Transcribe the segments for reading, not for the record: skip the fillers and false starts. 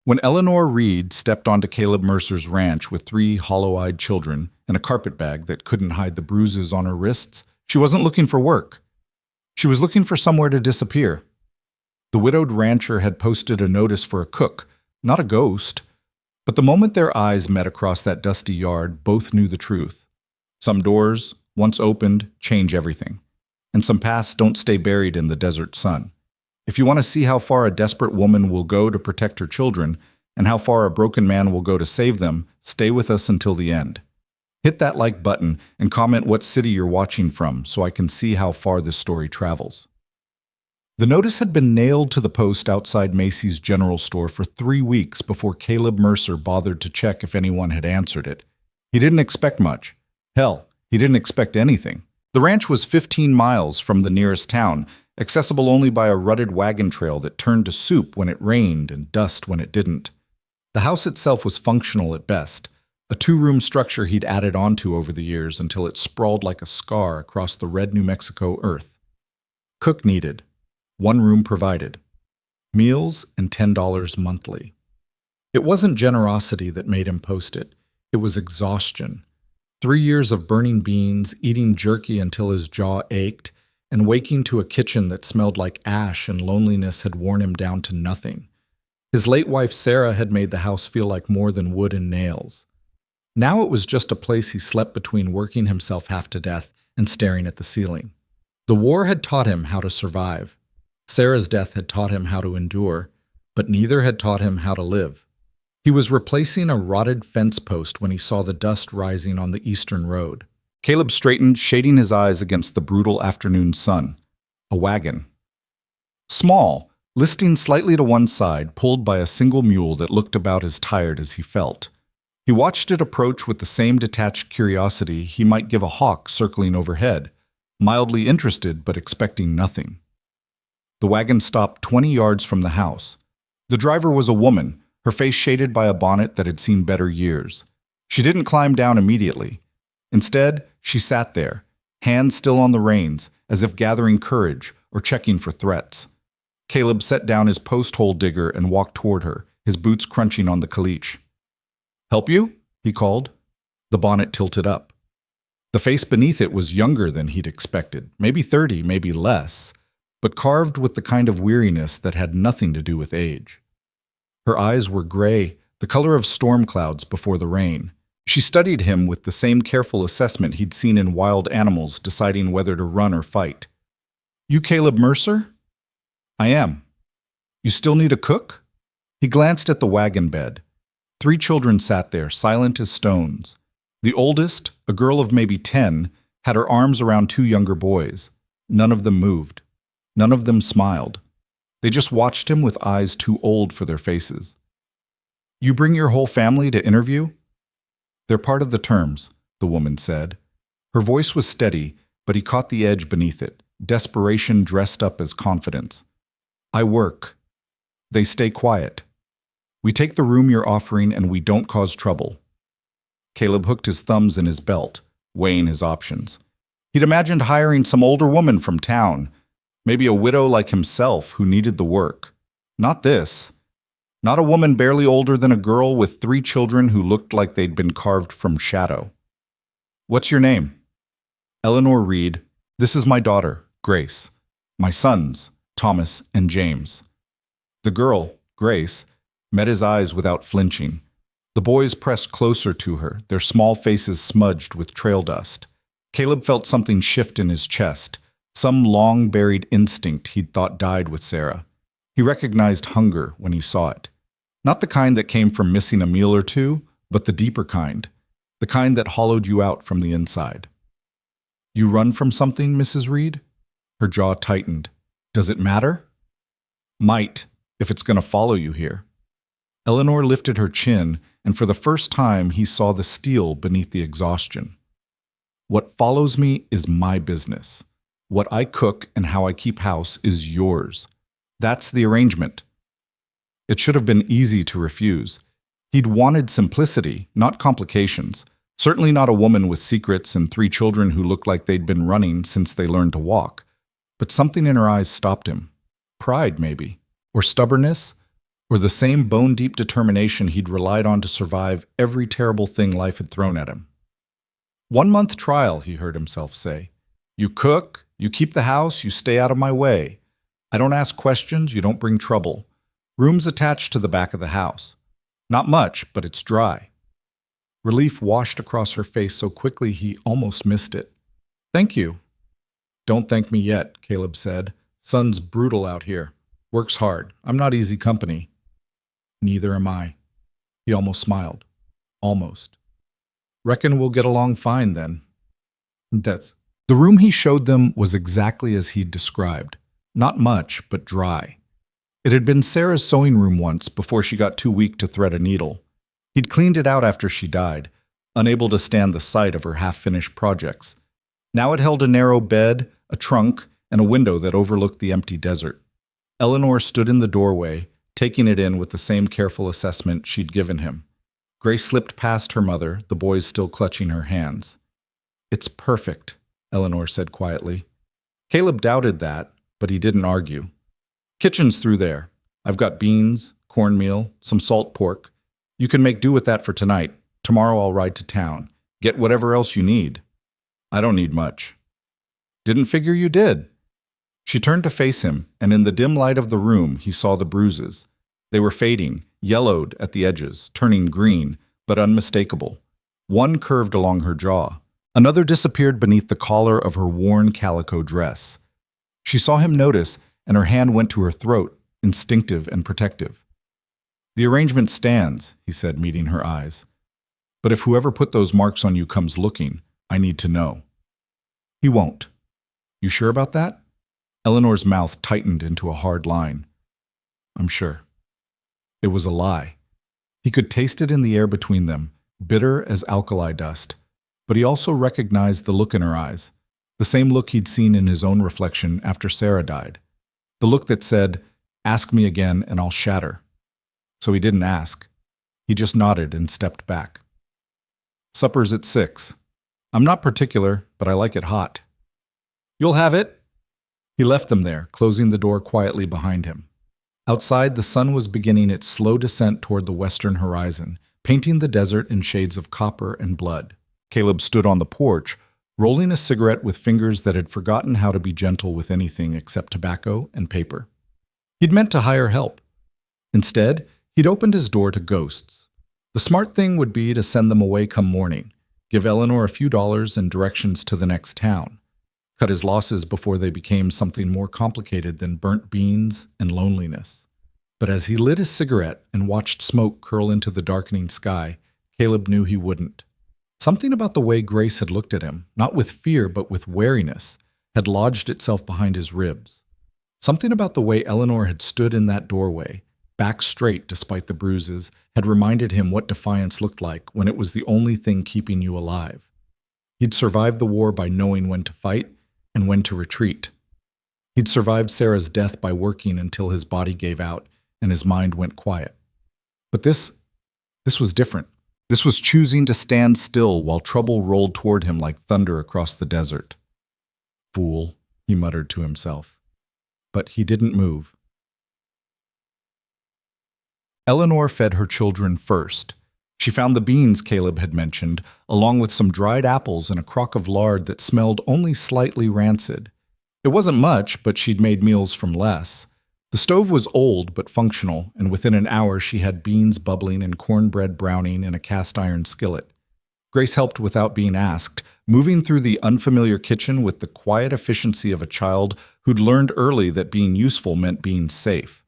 When Eleanor Reed stepped onto Caleb Mercer's ranch with three hollow-eyed children and a carpetbag that couldn't hide the bruises on her wrists, she wasn't looking for work. She was looking for somewhere to disappear. The widowed rancher had posted a notice for a cook, not a ghost. But the moment their eyes met across that dusty yard, both knew the truth. Some doors, once opened, change everything. And some paths don't stay buried in the desert sun. If you want to see how far a desperate woman will go to protect her children, and how far a broken man will go to save them, stay with us until the end. Hit that like button and comment what city you're watching from so I can see how far this story travels. The notice had been nailed to the post outside Macy's general store for 3 weeks before Caleb Mercer bothered to check if anyone had answered it. He didn't expect much. Hell, he didn't expect anything. The ranch was 15 miles from the nearest town, accessible only by a rutted wagon trail that turned to soup when it rained and dust when it didn't. The house itself was functional at best, a 2-room structure he'd added onto over the years until it sprawled like a scar across the red New Mexico earth. Cook needed. 1 room provided. Meals and $10 monthly. It wasn't generosity that made him post it. It was exhaustion. 3 years of burning beans, eating jerky until his jaw ached, and waking to a kitchen that smelled like ash and loneliness had worn him down to nothing. His late wife Sarah had made the house feel like more than wood and nails. Now it was just a place he slept between working himself half to death and staring at the ceiling. The war had taught him how to survive. Sarah's death had taught him how to endure, but neither had taught him how to live. He was replacing a rotted fence post when he saw the dust rising on the eastern road. Caleb straightened, shading his eyes against the brutal afternoon sun. A wagon. Small, listing slightly to one side, pulled by a single mule that looked about as tired as he felt. He watched it approach with the same detached curiosity he might give a hawk circling overhead, mildly interested but expecting nothing. The wagon stopped 20 yards from the house. The driver was a woman, her face shaded by a bonnet that had seen better years. She didn't climb down immediately. Instead, she sat there, hands still on the reins, as if gathering courage or checking for threats. Caleb set down his post-hole digger and walked toward her, his boots crunching on the caliche. "Help you?" he called. The bonnet tilted up. The face beneath it was younger than he'd expected, maybe 30, maybe less, but carved with the kind of weariness that had nothing to do with age. Her eyes were gray, the color of storm clouds before the rain. She studied him with the same careful assessment he'd seen in wild animals deciding whether to run or fight. "You Caleb Mercer?" "I am." "You still need a cook?" He glanced at the wagon bed. 3 children sat there, silent as stones. The oldest, a girl of maybe 10, had her arms around 2 younger boys. None of them moved. None of them smiled. They just watched him with eyes too old for their faces. "You bring your whole family to interview?" "They're part of the terms," the woman said. Her voice was steady, but he caught the edge beneath it, desperation dressed up as confidence. "I work. They stay quiet. We take the room you're offering and we don't cause trouble." Caleb hooked his thumbs in his belt, weighing his options. He'd imagined hiring some older woman from town, maybe a widow like himself who needed the work. Not this. Not a woman barely older than a girl with 3 children who looked like they'd been carved from shadow. "What's your name?" "Eleanor Reed. This is my daughter, Grace. My sons, Thomas and James." The girl, Grace, met his eyes without flinching. The boys pressed closer to her, their small faces smudged with trail dust. Caleb felt something shift in his chest, some long-buried instinct he'd thought died with Sarah. He recognized hunger when he saw it. Not the kind that came from missing a meal or two, but the deeper kind. The kind that hollowed you out from the inside. "You run from something, Mrs. Reed?" Her jaw tightened. "Does it matter?" "Might, if it's going to follow you here." Eleanor lifted her chin, and for the first time he saw the steel beneath the exhaustion. "What follows me is my business. What I cook and how I keep house is yours. That's the arrangement." It should have been easy to refuse. He'd wanted simplicity, not complications. Certainly not a woman with secrets and 3 children who looked like they'd been running since they learned to walk. But something in her eyes stopped him. Pride, maybe. Or stubbornness. or the same bone-deep determination he'd relied on to survive every terrible thing life had thrown at him. 1-month trial, he heard himself say. You cook, you keep the house, you stay out of my way. I don't ask questions, you don't bring trouble. Room's attached to the back of the house. Not much, but it's dry. Relief washed across her face so quickly he almost missed it. Thank you. Don't thank me yet, Caleb said. Son's brutal out here. Works hard. I'm not easy company. Neither am I. He almost smiled. Almost. Reckon we'll get along fine then. The room he showed them was exactly as he'd described. Not much, but dry. It had been Sarah's sewing room once before she got too weak to thread a needle. He'd cleaned it out after she died, unable to stand the sight of her half-finished projects. Now it held a narrow bed, a trunk, and a window that overlooked the empty desert. Eleanor stood in the doorway, taking it in with the same careful assessment she'd given him. Grace slipped past her mother, the boys still clutching her hands. It's perfect, Eleanor said quietly. Caleb doubted that, but he didn't argue. Kitchen's through there. I've got beans, cornmeal, some salt pork. You can make do with that for tonight. Tomorrow I'll ride to town. Get whatever else you need. I don't need much. Didn't figure you did. She turned to face him, and in the dim light of the room he saw the bruises. They were fading, yellowed at the edges, turning green, but unmistakable. One curved along her jaw. Another disappeared beneath the collar of her worn calico dress. She saw him notice, and her hand went to her throat, instinctive and protective. The arrangement stands, he said, meeting her eyes. But if whoever put those marks on you comes looking, I need to know. He won't. You sure about that? Eleanor's mouth tightened into a hard line. I'm sure. It was a lie. He could taste it in the air between them, bitter as alkali dust, but he also recognized the look in her eyes, the same look he'd seen in his own reflection after Sarah died. The look that said, ask me again and I'll shatter. So he didn't ask. He just nodded and stepped back. Supper's at 6. I'm not particular, but I like it hot. You'll have it. He left them there, closing the door quietly behind him. Outside, the sun was beginning its slow descent toward the western horizon, painting the desert in shades of copper and blood. Caleb stood on the porch, rolling a cigarette with fingers that had forgotten how to be gentle with anything except tobacco and paper. He'd meant to hire help. Instead, he'd opened his door to ghosts. The smart thing would be to send them away come morning, give Eleanor a few dollars and directions to the next town, cut his losses before they became something more complicated than burnt beans and loneliness. But as he lit his cigarette and watched smoke curl into the darkening sky, Caleb knew he wouldn't. Something about the way Grace had looked at him, not with fear but with wariness, had lodged itself behind his ribs. Something about the way Eleanor had stood in that doorway, back straight despite the bruises, had reminded him what defiance looked like when it was the only thing keeping you alive. He'd survived the war by knowing when to fight and when to retreat. He'd survived Sarah's death by working until his body gave out and his mind went quiet. But this was different. This was choosing to stand still while trouble rolled toward him like thunder across the desert. Fool, he muttered to himself. But he didn't move. Eleanor fed her children first. She found the beans Caleb had mentioned, along with some dried apples and a crock of lard that smelled only slightly rancid. It wasn't much, but she'd made meals from less. The stove was old but functional, and within an hour she had beans bubbling and cornbread browning in a cast-iron skillet. Grace helped without being asked, moving through the unfamiliar kitchen with the quiet efficiency of a child who'd learned early that being useful meant being safe.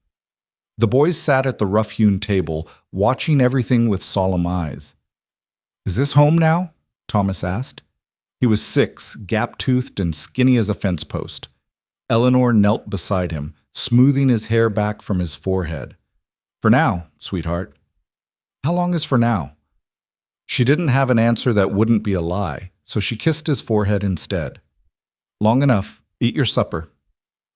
The boys sat at the rough-hewn table, watching everything with solemn eyes. "Is this home now?" Thomas asked. He was 6, gap-toothed and skinny as a fence post. Eleanor knelt beside him, smoothing his hair back from his forehead. "For now, sweetheart." "How long is for now?" She didn't have an answer that wouldn't be a lie, so she kissed his forehead instead. "Long enough. Eat your supper."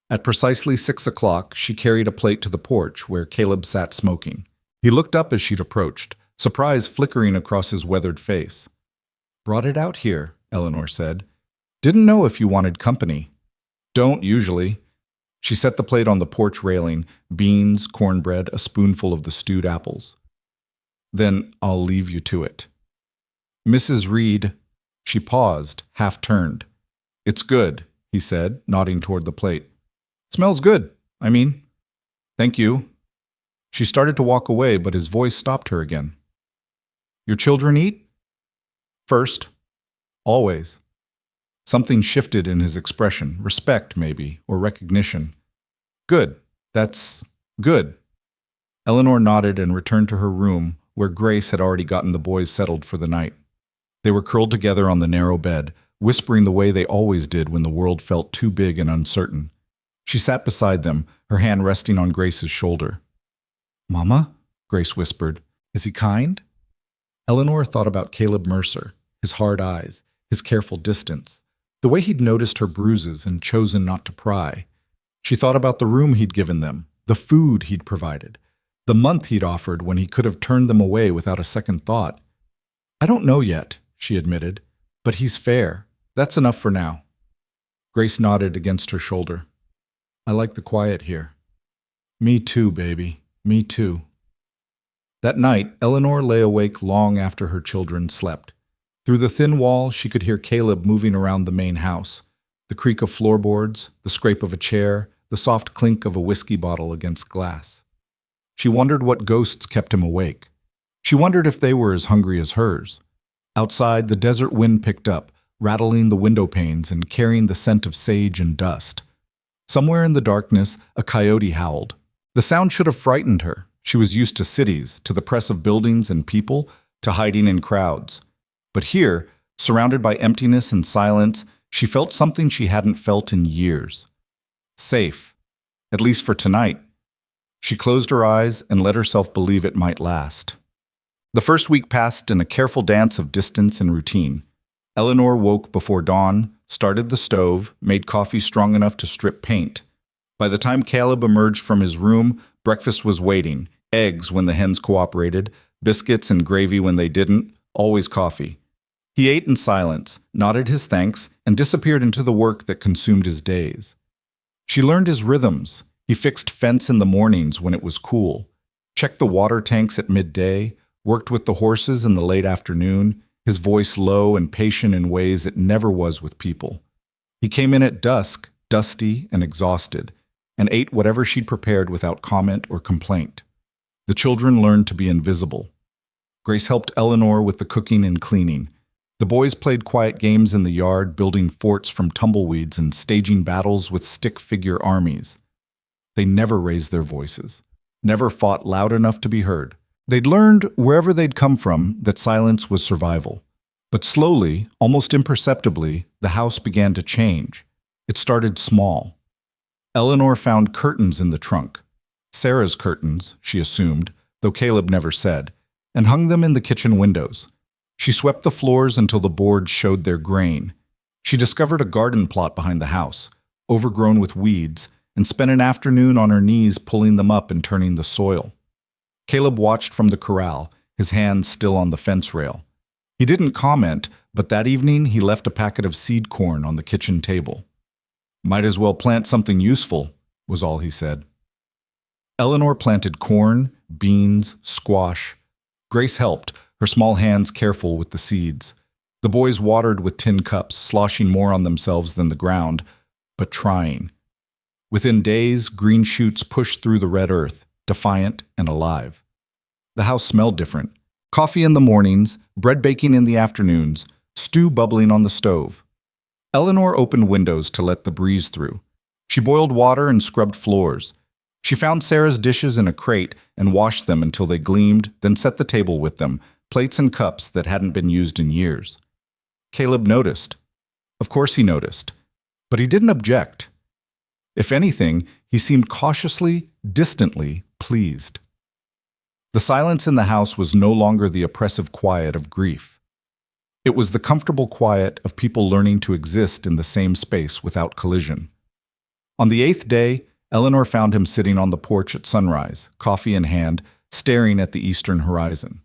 At precisely 6 o'clock, she carried a plate to the porch where Caleb sat smoking. He looked up as she'd approached, surprise flickering across his weathered face. "Brought it out here," Eleanor said. "Didn't know if you wanted company." "Don't usually." She set the plate on the porch railing, beans, cornbread, a spoonful of the stewed apples. Then I'll leave you to it. Mrs. Reed, she paused, half turned. It's good, he said, nodding toward the plate. Smells good, I mean. Thank you. She started to walk away, but his voice stopped her again. Your children eat? First. Always. Something shifted in his expression, respect maybe, or recognition. Good. That's good. Eleanor nodded and returned to her room, where Grace had already gotten the boys settled for the night. They were curled together on the narrow bed, whispering the way they always did when the world felt too big and uncertain. She sat beside them, her hand resting on Grace's shoulder. Mama? Grace whispered. Is he kind? Eleanor thought about Caleb Mercer, his hard eyes, his careful distance, the way he'd noticed her bruises and chosen not to pry. She thought about the room he'd given them, the food he'd provided, the month he'd offered when he could have turned them away without a second thought. I don't know yet, she admitted, but he's fair. That's enough for now. Grace nodded against her shoulder. I like the quiet here. Me too, baby. Me too. That night, Eleanor lay awake long after her children slept. Through the thin wall, she could hear Caleb moving around the main house. The creak of floorboards, the scrape of a chair, the soft clink of a whiskey bottle against glass. She wondered what ghosts kept him awake. She wondered if they were as hungry as hers. Outside, the desert wind picked up, rattling the window panes and carrying the scent of sage and dust. Somewhere in the darkness, a coyote howled. The sound should have frightened her. She was used to cities, to the press of buildings and people, to hiding in crowds. But here, surrounded by emptiness and silence, she felt something she hadn't felt in years. Safe, at least for tonight. She closed her eyes and let herself believe it might last. The first week passed in a careful dance of distance and routine. Eleanor woke before dawn, started the stove, made coffee strong enough to strip paint. By the time Caleb emerged from his room, breakfast was waiting. Eggs when the hens cooperated, biscuits and gravy when they didn't, always coffee. He ate in silence, nodded his thanks, and disappeared into the work that consumed his days. She learned his rhythms. He fixed fence in the mornings when it was cool, checked the water tanks at midday, worked with the horses in the late afternoon, his voice low and patient in ways it never was with people. He came in at dusk, dusty and exhausted, and ate whatever she'd prepared without comment or complaint. The children learned to be invisible. Grace helped Eleanor with the cooking and cleaning. The boys played quiet games in the yard, building forts from tumbleweeds and staging battles with stick-figure armies. They never raised their voices, never fought loud enough to be heard. They'd learned, wherever they'd come from, that silence was survival. But slowly, almost imperceptibly, the house began to change. It started small. Eleanor found curtains in the trunk. Sarah's curtains, she assumed, though Caleb never said, and hung them in the kitchen windows. She swept the floors until the boards showed their grain. She discovered a garden plot behind the house, overgrown with weeds, and spent an afternoon on her knees pulling them up and turning the soil. Caleb watched from the corral, his hand still on the fence rail. He didn't comment, but that evening he left a packet of seed corn on the kitchen table. Might as well plant something useful, was all he said. Eleanor planted corn, beans, squash. Grace helped, her small hands careful with the seeds. The boys watered with tin cups, sloshing more on themselves than the ground, but trying. Within days, green shoots pushed through the red earth, defiant and alive. The house smelled different. Coffee in the mornings, bread baking in the afternoons, stew bubbling on the stove. Eleanor opened windows to let the breeze through. She boiled water and scrubbed floors. She found Sarah's dishes in a crate and washed them until they gleamed, then set the table with them, plates and cups that hadn't been used in years. Caleb noticed. Of course he noticed. But he didn't object. If anything, he seemed cautiously, distantly pleased. The silence in the house was no longer the oppressive quiet of grief. It was the comfortable quiet of people learning to exist in the same space without collision. On the 8th day, Eleanor found him sitting on the porch at sunrise, coffee in hand, staring at the eastern horizon.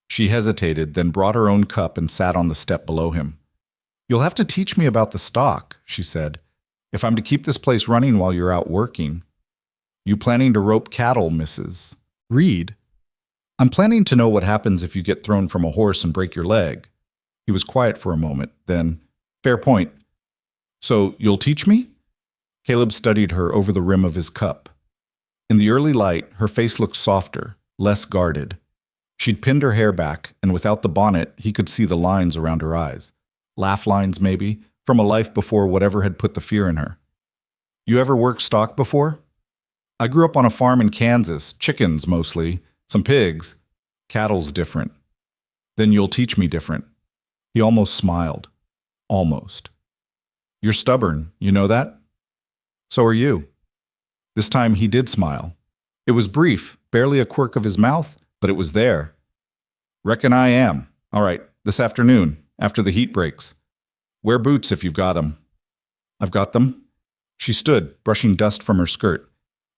She hesitated, then brought her own cup and sat on the step below him. "You'll have to teach me about the stock," she said. If I'm to keep this place running while you're out working, you planning to rope cattle, Mrs. Reed? I'm planning to know what happens if you get thrown from a horse and break your leg. He was quiet for a moment, then, fair point. So you'll teach me? Caleb studied her over the rim of his cup. In the early light, her face looked softer, less guarded. She'd pinned her hair back, and without the bonnet, he could see the lines around her eyes. Laugh lines, maybe, from a life before whatever had put the fear in her. You ever worked stock before? I grew up on a farm in Kansas, chickens mostly, some pigs. Cattle's different. Then you'll teach me different. He almost smiled. Almost. You're stubborn, you know that? So are you. This time he did smile. It was brief, barely a quirk of his mouth, but it was there. Reckon I am. All right, this afternoon, after the heat breaks. Wear boots if you've got them. I've got them. She stood, brushing dust from her skirt.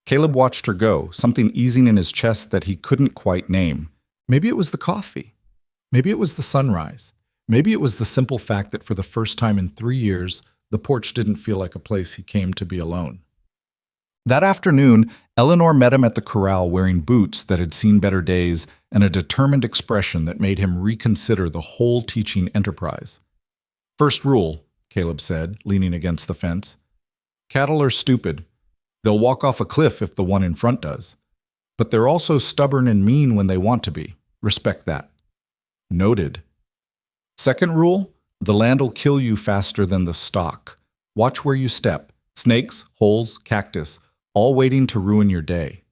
Caleb watched her go, something easing in his chest that he couldn't quite name. Maybe it was the coffee. Maybe it was the sunrise. Maybe it was the simple fact that for the first time in 3 years, the porch didn't feel like a place he came to be alone. That afternoon, Eleanor met him at the corral wearing boots that had seen better days and a determined expression that made him reconsider the whole teaching enterprise. First rule, Caleb said, leaning against the fence. Cattle are stupid. They'll walk off a cliff if the one in front does. But they're also stubborn and mean when they want to be. Respect that. Noted. Second rule, the land'll kill you faster than the stock. Watch where you step. Snakes, holes, cactus, all waiting to ruin your day.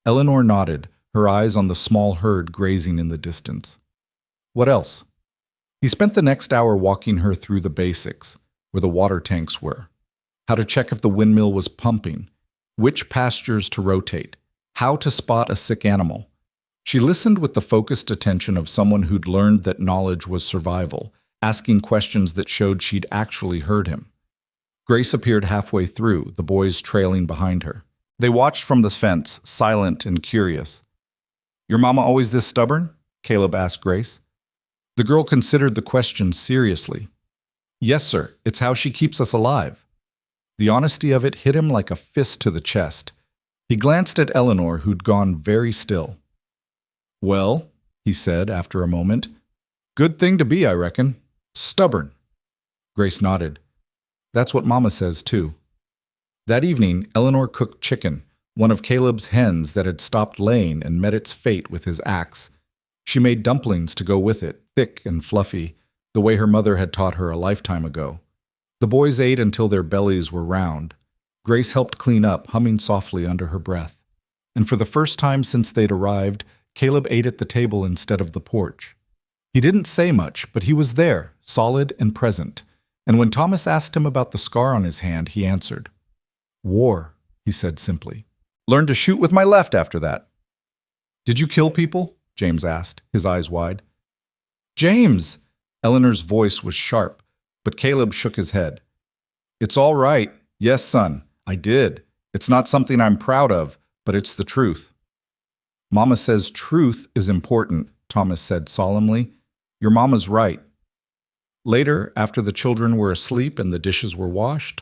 Eleanor nodded, her eyes on the small herd grazing in the distance. What else? He spent the next hour walking her through the basics, where the water tanks were. How to check if the windmill was pumping, which pastures to rotate, how to spot a sick animal. She listened with the focused attention of someone who'd learned that knowledge was survival, asking questions that showed she'd actually heard him. Grace appeared halfway through, the boys trailing behind her. They watched from the fence, silent and curious. Your mama always this stubborn? Caleb asked Grace. The girl considered the question seriously. Yes, sir, it's how she keeps us alive. The honesty of it hit him like a fist to the chest. He glanced at Eleanor, who'd gone very still. Well, he said after a moment, good thing to be, I reckon. Stubborn. Grace nodded. That's what Mama says, too. That evening, Eleanor cooked chicken, one of Caleb's hens that had stopped laying and met its fate with his axe. She made dumplings to go with it, thick and fluffy, the way her mother had taught her a lifetime ago. The boys ate until their bellies were round. Grace helped clean up, humming softly under her breath. And for the first time since they'd arrived, Caleb ate at the table instead of the porch. He didn't say much, but he was there, solid and present. And when Thomas asked him about the scar on his hand, he answered. War, he said simply. Learned to shoot with my left after that. Did you kill people? James asked, his eyes wide. James! Eleanor's voice was sharp, but Caleb shook his head. It's all right. Yes, son, I did. It's not something I'm proud of, but it's the truth. Mama says truth is important, Thomas said solemnly. Your mama's right. Later, after the children were asleep and the dishes were washed,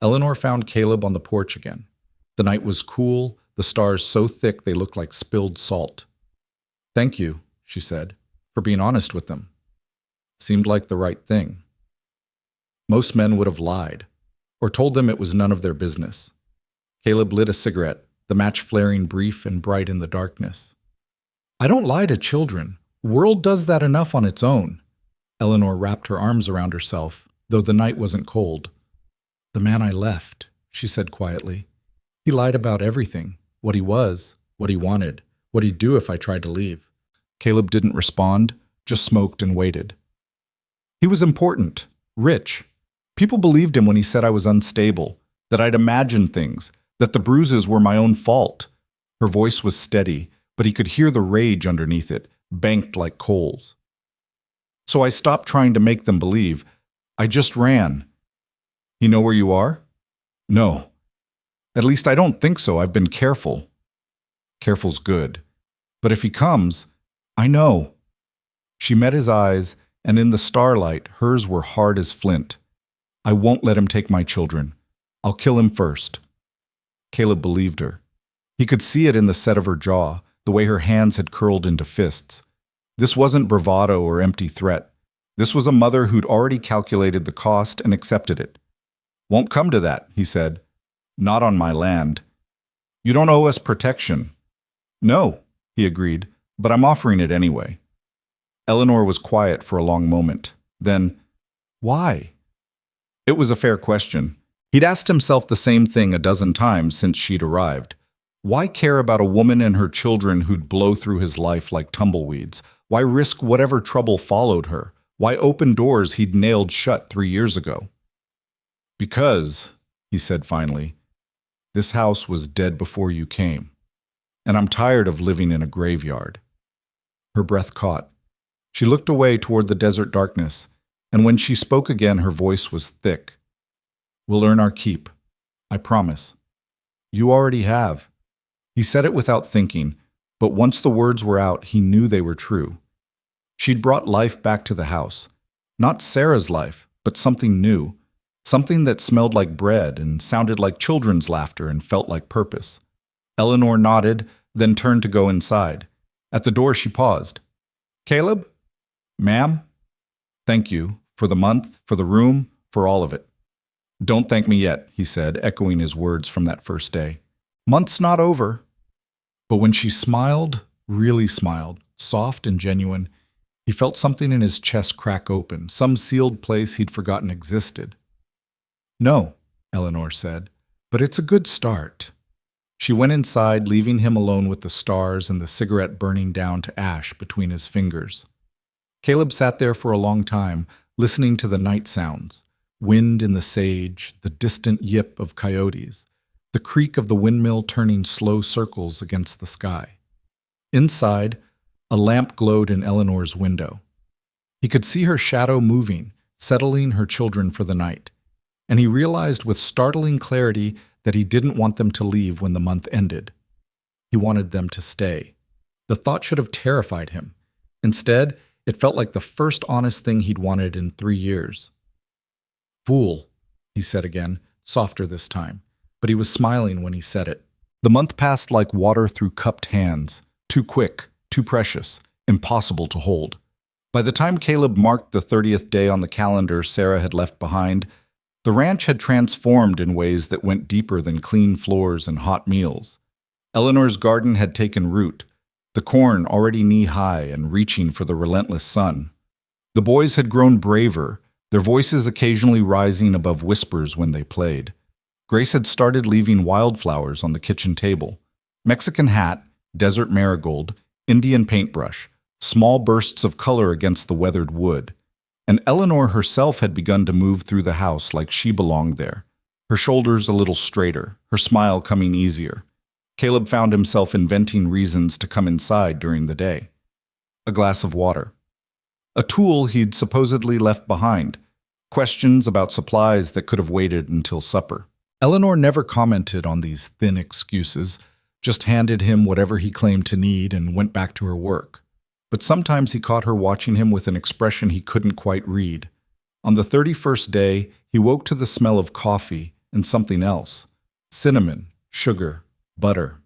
Eleanor found Caleb on the porch again. The night was cool, the stars so thick they looked like spilled salt. Thank you, she said, for being honest with them. Seemed like the right thing. Most men would have lied, or told them it was none of their business. Caleb lit a cigarette, the match flaring brief and bright in the darkness. I don't lie to children. World does that enough on its own. Eleanor wrapped her arms around herself, though the night wasn't cold. The man I left, she said quietly. He lied about everything, what he was, what he wanted, what he'd do if I tried to leave. Caleb didn't respond, just smoked and waited. He was important, rich. People believed him when he said I was unstable, that I'd imagined things, that the bruises were my own fault. Her voice was steady, but he could hear the rage underneath it, banked like coals. So I stopped trying to make them believe. I just ran. You know where you are? No. At least I don't think so. I've been careful. Careful's good. But if he comes, I know. She met his eyes, and in the starlight, hers were hard as flint. I won't let him take my children. I'll kill him first. Caleb believed her. He could see it in the set of her jaw, the way her hands had curled into fists. This wasn't bravado or empty threat. This was a mother who'd already calculated the cost and accepted it. Won't come to that, he said. Not on my land. You don't owe us protection. No, he agreed, but I'm offering it anyway. Eleanor was quiet for a long moment. Then, why? It was a fair question. He'd asked himself the same thing a dozen times since she'd arrived. Why care about a woman and her children who'd blow through his life like tumbleweeds? Why risk whatever trouble followed her? Why open doors he'd nailed shut 3 years ago? Because, he said finally, this house was dead before you came, and I'm tired of living in a graveyard. Her breath caught. She looked away toward the desert darkness, and when she spoke again, her voice was thick. We'll earn our keep. I promise. You already have. He said it without thinking, but once the words were out, he knew they were true. She'd brought life back to the house. Not Sarah's life, but something new. Something that smelled like bread and sounded like children's laughter and felt like purpose. Eleanor nodded, then turned to go inside. At the door, she paused. Caleb? Ma'am? Thank you. For the month, for the room, for all of it. Don't thank me yet, he said, echoing his words from that first day. Month's not over. But when she smiled, really smiled, soft and genuine, he felt something in his chest crack open, some sealed place he'd forgotten existed. No, Eleanor said, but it's a good start. She went inside, leaving him alone with the stars and the cigarette burning down to ash between his fingers. Caleb sat there for a long time, listening to the night sounds, wind in the sage, the distant yip of coyotes, the creak of the windmill turning slow circles against the sky. Inside, a lamp glowed in Eleanor's window. He could see her shadow moving, settling her children for the night, and he realized with startling clarity that he didn't want them to leave when the month ended. He wanted them to stay. The thought should have terrified him. Instead, it felt like the first honest thing he'd wanted in 3 years. Fool, he said again, softer this time, but he was smiling when he said it. The month passed like water through cupped hands, too quick, too precious, impossible to hold. By the time Caleb marked the 30th day on the calendar Sarah had left behind, the ranch had transformed in ways that went deeper than clean floors and hot meals. Eleanor's garden had taken root, the corn already knee-high and reaching for the relentless sun. The boys had grown braver, their voices occasionally rising above whispers when they played. Grace had started leaving wildflowers on the kitchen table. Mexican hat, desert marigold, Indian paintbrush, small bursts of color against the weathered wood. And Eleanor herself had begun to move through the house like she belonged there, her shoulders a little straighter, her smile coming easier. Caleb found himself inventing reasons to come inside during the day. A glass of water. A tool he'd supposedly left behind. Questions about supplies that could have waited until supper. Eleanor never commented on these thin excuses, just handed him whatever he claimed to need and went back to her work. But sometimes he caught her watching him with an expression he couldn't quite read. On the 31st day, he woke to the smell of coffee and something else. Cinnamon, sugar, butter.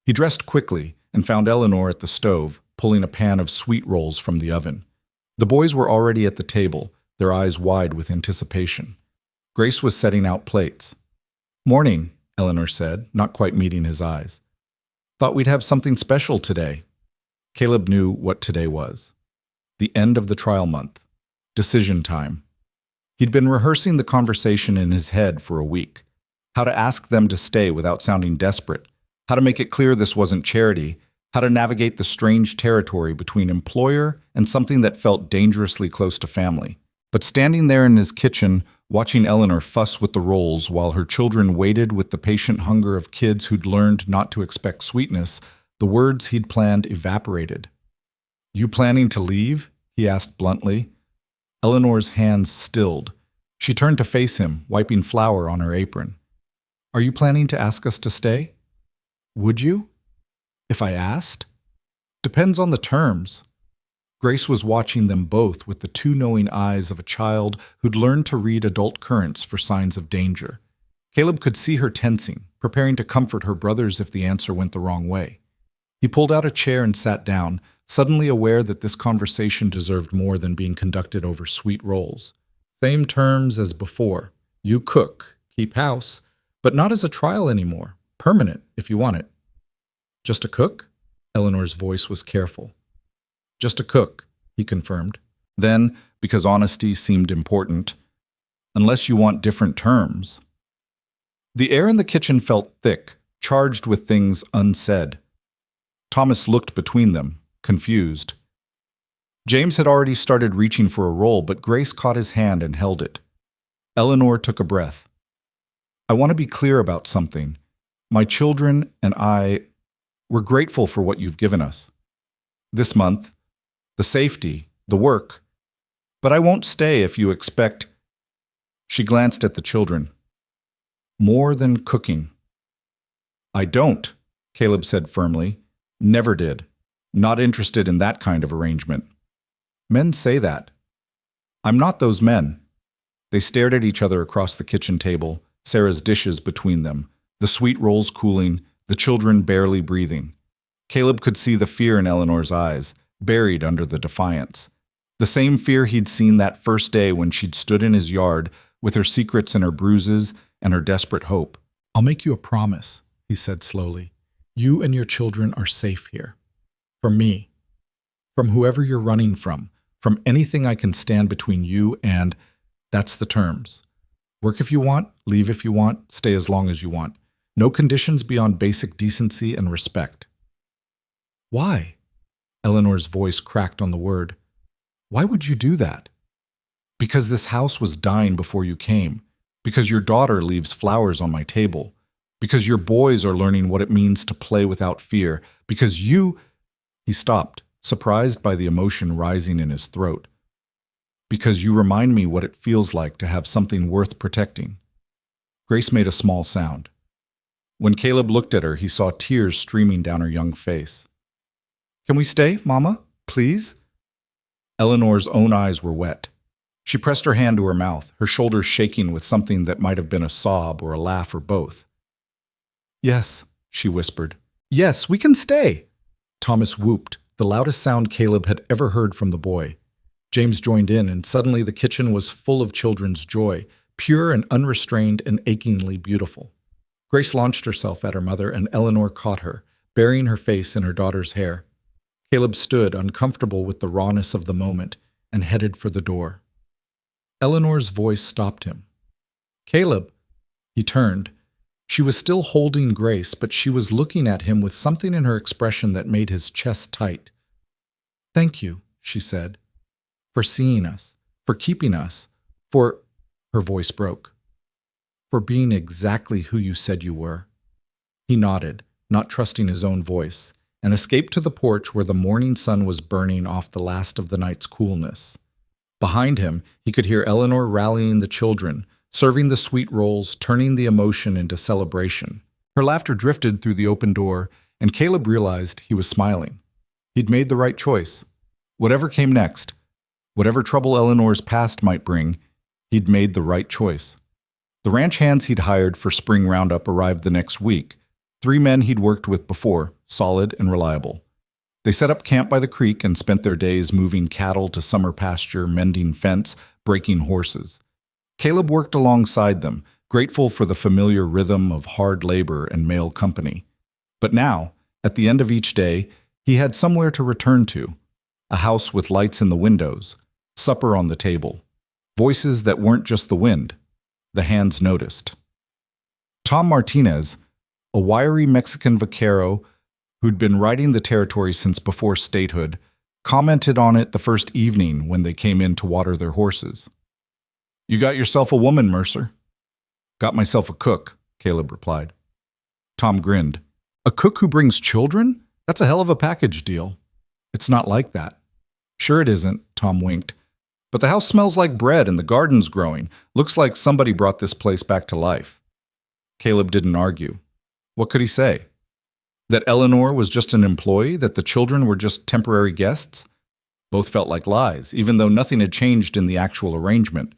He dressed quickly and found Eleanor at the stove, pulling a pan of sweet rolls from the oven. The boys were already at the table, their eyes wide with anticipation. Grace was setting out plates. Morning, Eleanor said, not quite meeting his eyes. Thought we'd have something special today. Caleb knew what today was. The end of the trial month. Decision time. He'd been rehearsing the conversation in his head for a week. How to ask them to stay without sounding desperate. How to make it clear this wasn't charity. How to navigate the strange territory between employer and something that felt dangerously close to family. But standing there in his kitchen, watching Eleanor fuss with the rolls while her children waited with the patient hunger of kids who'd learned not to expect sweetness, the words he'd planned evaporated. You planning to leave? He asked bluntly. Eleanor's hands stilled. She turned to face him, wiping flour on her apron. Are you planning to ask us to stay? Would you? If I asked? Depends on the terms. Grace was watching them both with the two knowing eyes of a child who'd learned to read adult currents for signs of danger. Caleb could see her tensing, preparing to comfort her brothers if the answer went the wrong way. He pulled out a chair and sat down, suddenly aware that this conversation deserved more than being conducted over sweet rolls. Same terms as before. You cook, keep house, but not as a trial anymore. Permanent, if you want it. Just a cook? Eleanor's voice was careful. Just a cook, he confirmed. Then, because honesty seemed important, unless you want different terms. The air in the kitchen felt thick, charged with things unsaid. Thomas looked between them, confused. James had already started reaching for a roll, but Grace caught his hand and held it. Eleanor took a breath. I want to be clear about something. My children and we're grateful for what you've given us. This month, the safety, the work. But I won't stay if you expect. She glanced at the children. More than cooking. I don't, Caleb said firmly. Never did. Not interested in that kind of arrangement. Men say that. I'm not those men. They stared at each other across the kitchen table, Sarah's dishes between them, the sweet rolls cooling, the children barely breathing. Caleb could see the fear in Eleanor's eyes, buried under the defiance. The same fear he'd seen that first day when she'd stood in his yard with her secrets and her bruises and her desperate hope. I'll make you a promise, he said slowly. You and your children are safe here. From me. From whoever you're running from anything I can stand between you and, that's the terms. Work if you want, leave if you want, stay as long as you want. No conditions beyond basic decency and respect. Why? Eleanor's voice cracked on the word. Why would you do that? Because this house was dying before you came. Because your daughter leaves flowers on my table. Because your boys are learning what it means to play without fear. Because you... He stopped, surprised by the emotion rising in his throat. Because you remind me what it feels like to have something worth protecting. Grace made a small sound. When Caleb looked at her, he saw tears streaming down her young face. Can we stay, Mama? Please? Eleanor's own eyes were wet. She pressed her hand to her mouth, her shoulders shaking with something that might have been a sob or a laugh or both. Yes, she whispered. Yes, we can stay. Thomas whooped, the loudest sound Caleb had ever heard from the boy. James joined in, and suddenly the kitchen was full of children's joy, pure and unrestrained and achingly beautiful. Grace launched herself at her mother, and Eleanor caught her, burying her face in her daughter's hair. Caleb stood, uncomfortable with the rawness of the moment, and headed for the door. Eleanor's voice stopped him. Caleb. He turned. She was still holding Grace, but she was looking at him with something in her expression that made his chest tight. Thank you, she said, for seeing us, for keeping us, for... Her voice broke. For being exactly who you said you were. He nodded, not trusting his own voice, and escaped to the porch where the morning sun was burning off the last of the night's coolness. Behind him, he could hear Eleanor rallying the children, serving the sweet rolls, turning the emotion into celebration. Her laughter drifted through the open door, and Caleb realized he was smiling. He'd made the right choice. Whatever came next, whatever trouble Eleanor's past might bring, he'd made the right choice. The ranch hands he'd hired for spring roundup arrived the next week. 3 men he'd worked with before, solid and reliable. They set up camp by the creek and spent their days moving cattle to summer pasture, mending fence, breaking horses. Caleb worked alongside them, grateful for the familiar rhythm of hard labor and male company. But now, at the end of each day, he had somewhere to return to. A house with lights in the windows, supper on the table, voices that weren't just the wind. The hands noticed. Tom Martinez, a wiry Mexican vaquero who'd been riding the territory since before statehood, commented on it the first evening when they came in to water their horses. You got yourself a woman, Mercer. Got myself a cook, Caleb replied. Tom grinned. A cook who brings children? That's a hell of a package deal. It's not like that. Sure it isn't, Tom winked. But the house smells like bread and the garden's growing. Looks like somebody brought this place back to life. Caleb didn't argue. What could he say? That Eleanor was just an employee? That the children were just temporary guests? Both felt like lies, even though nothing had changed in the actual arrangement.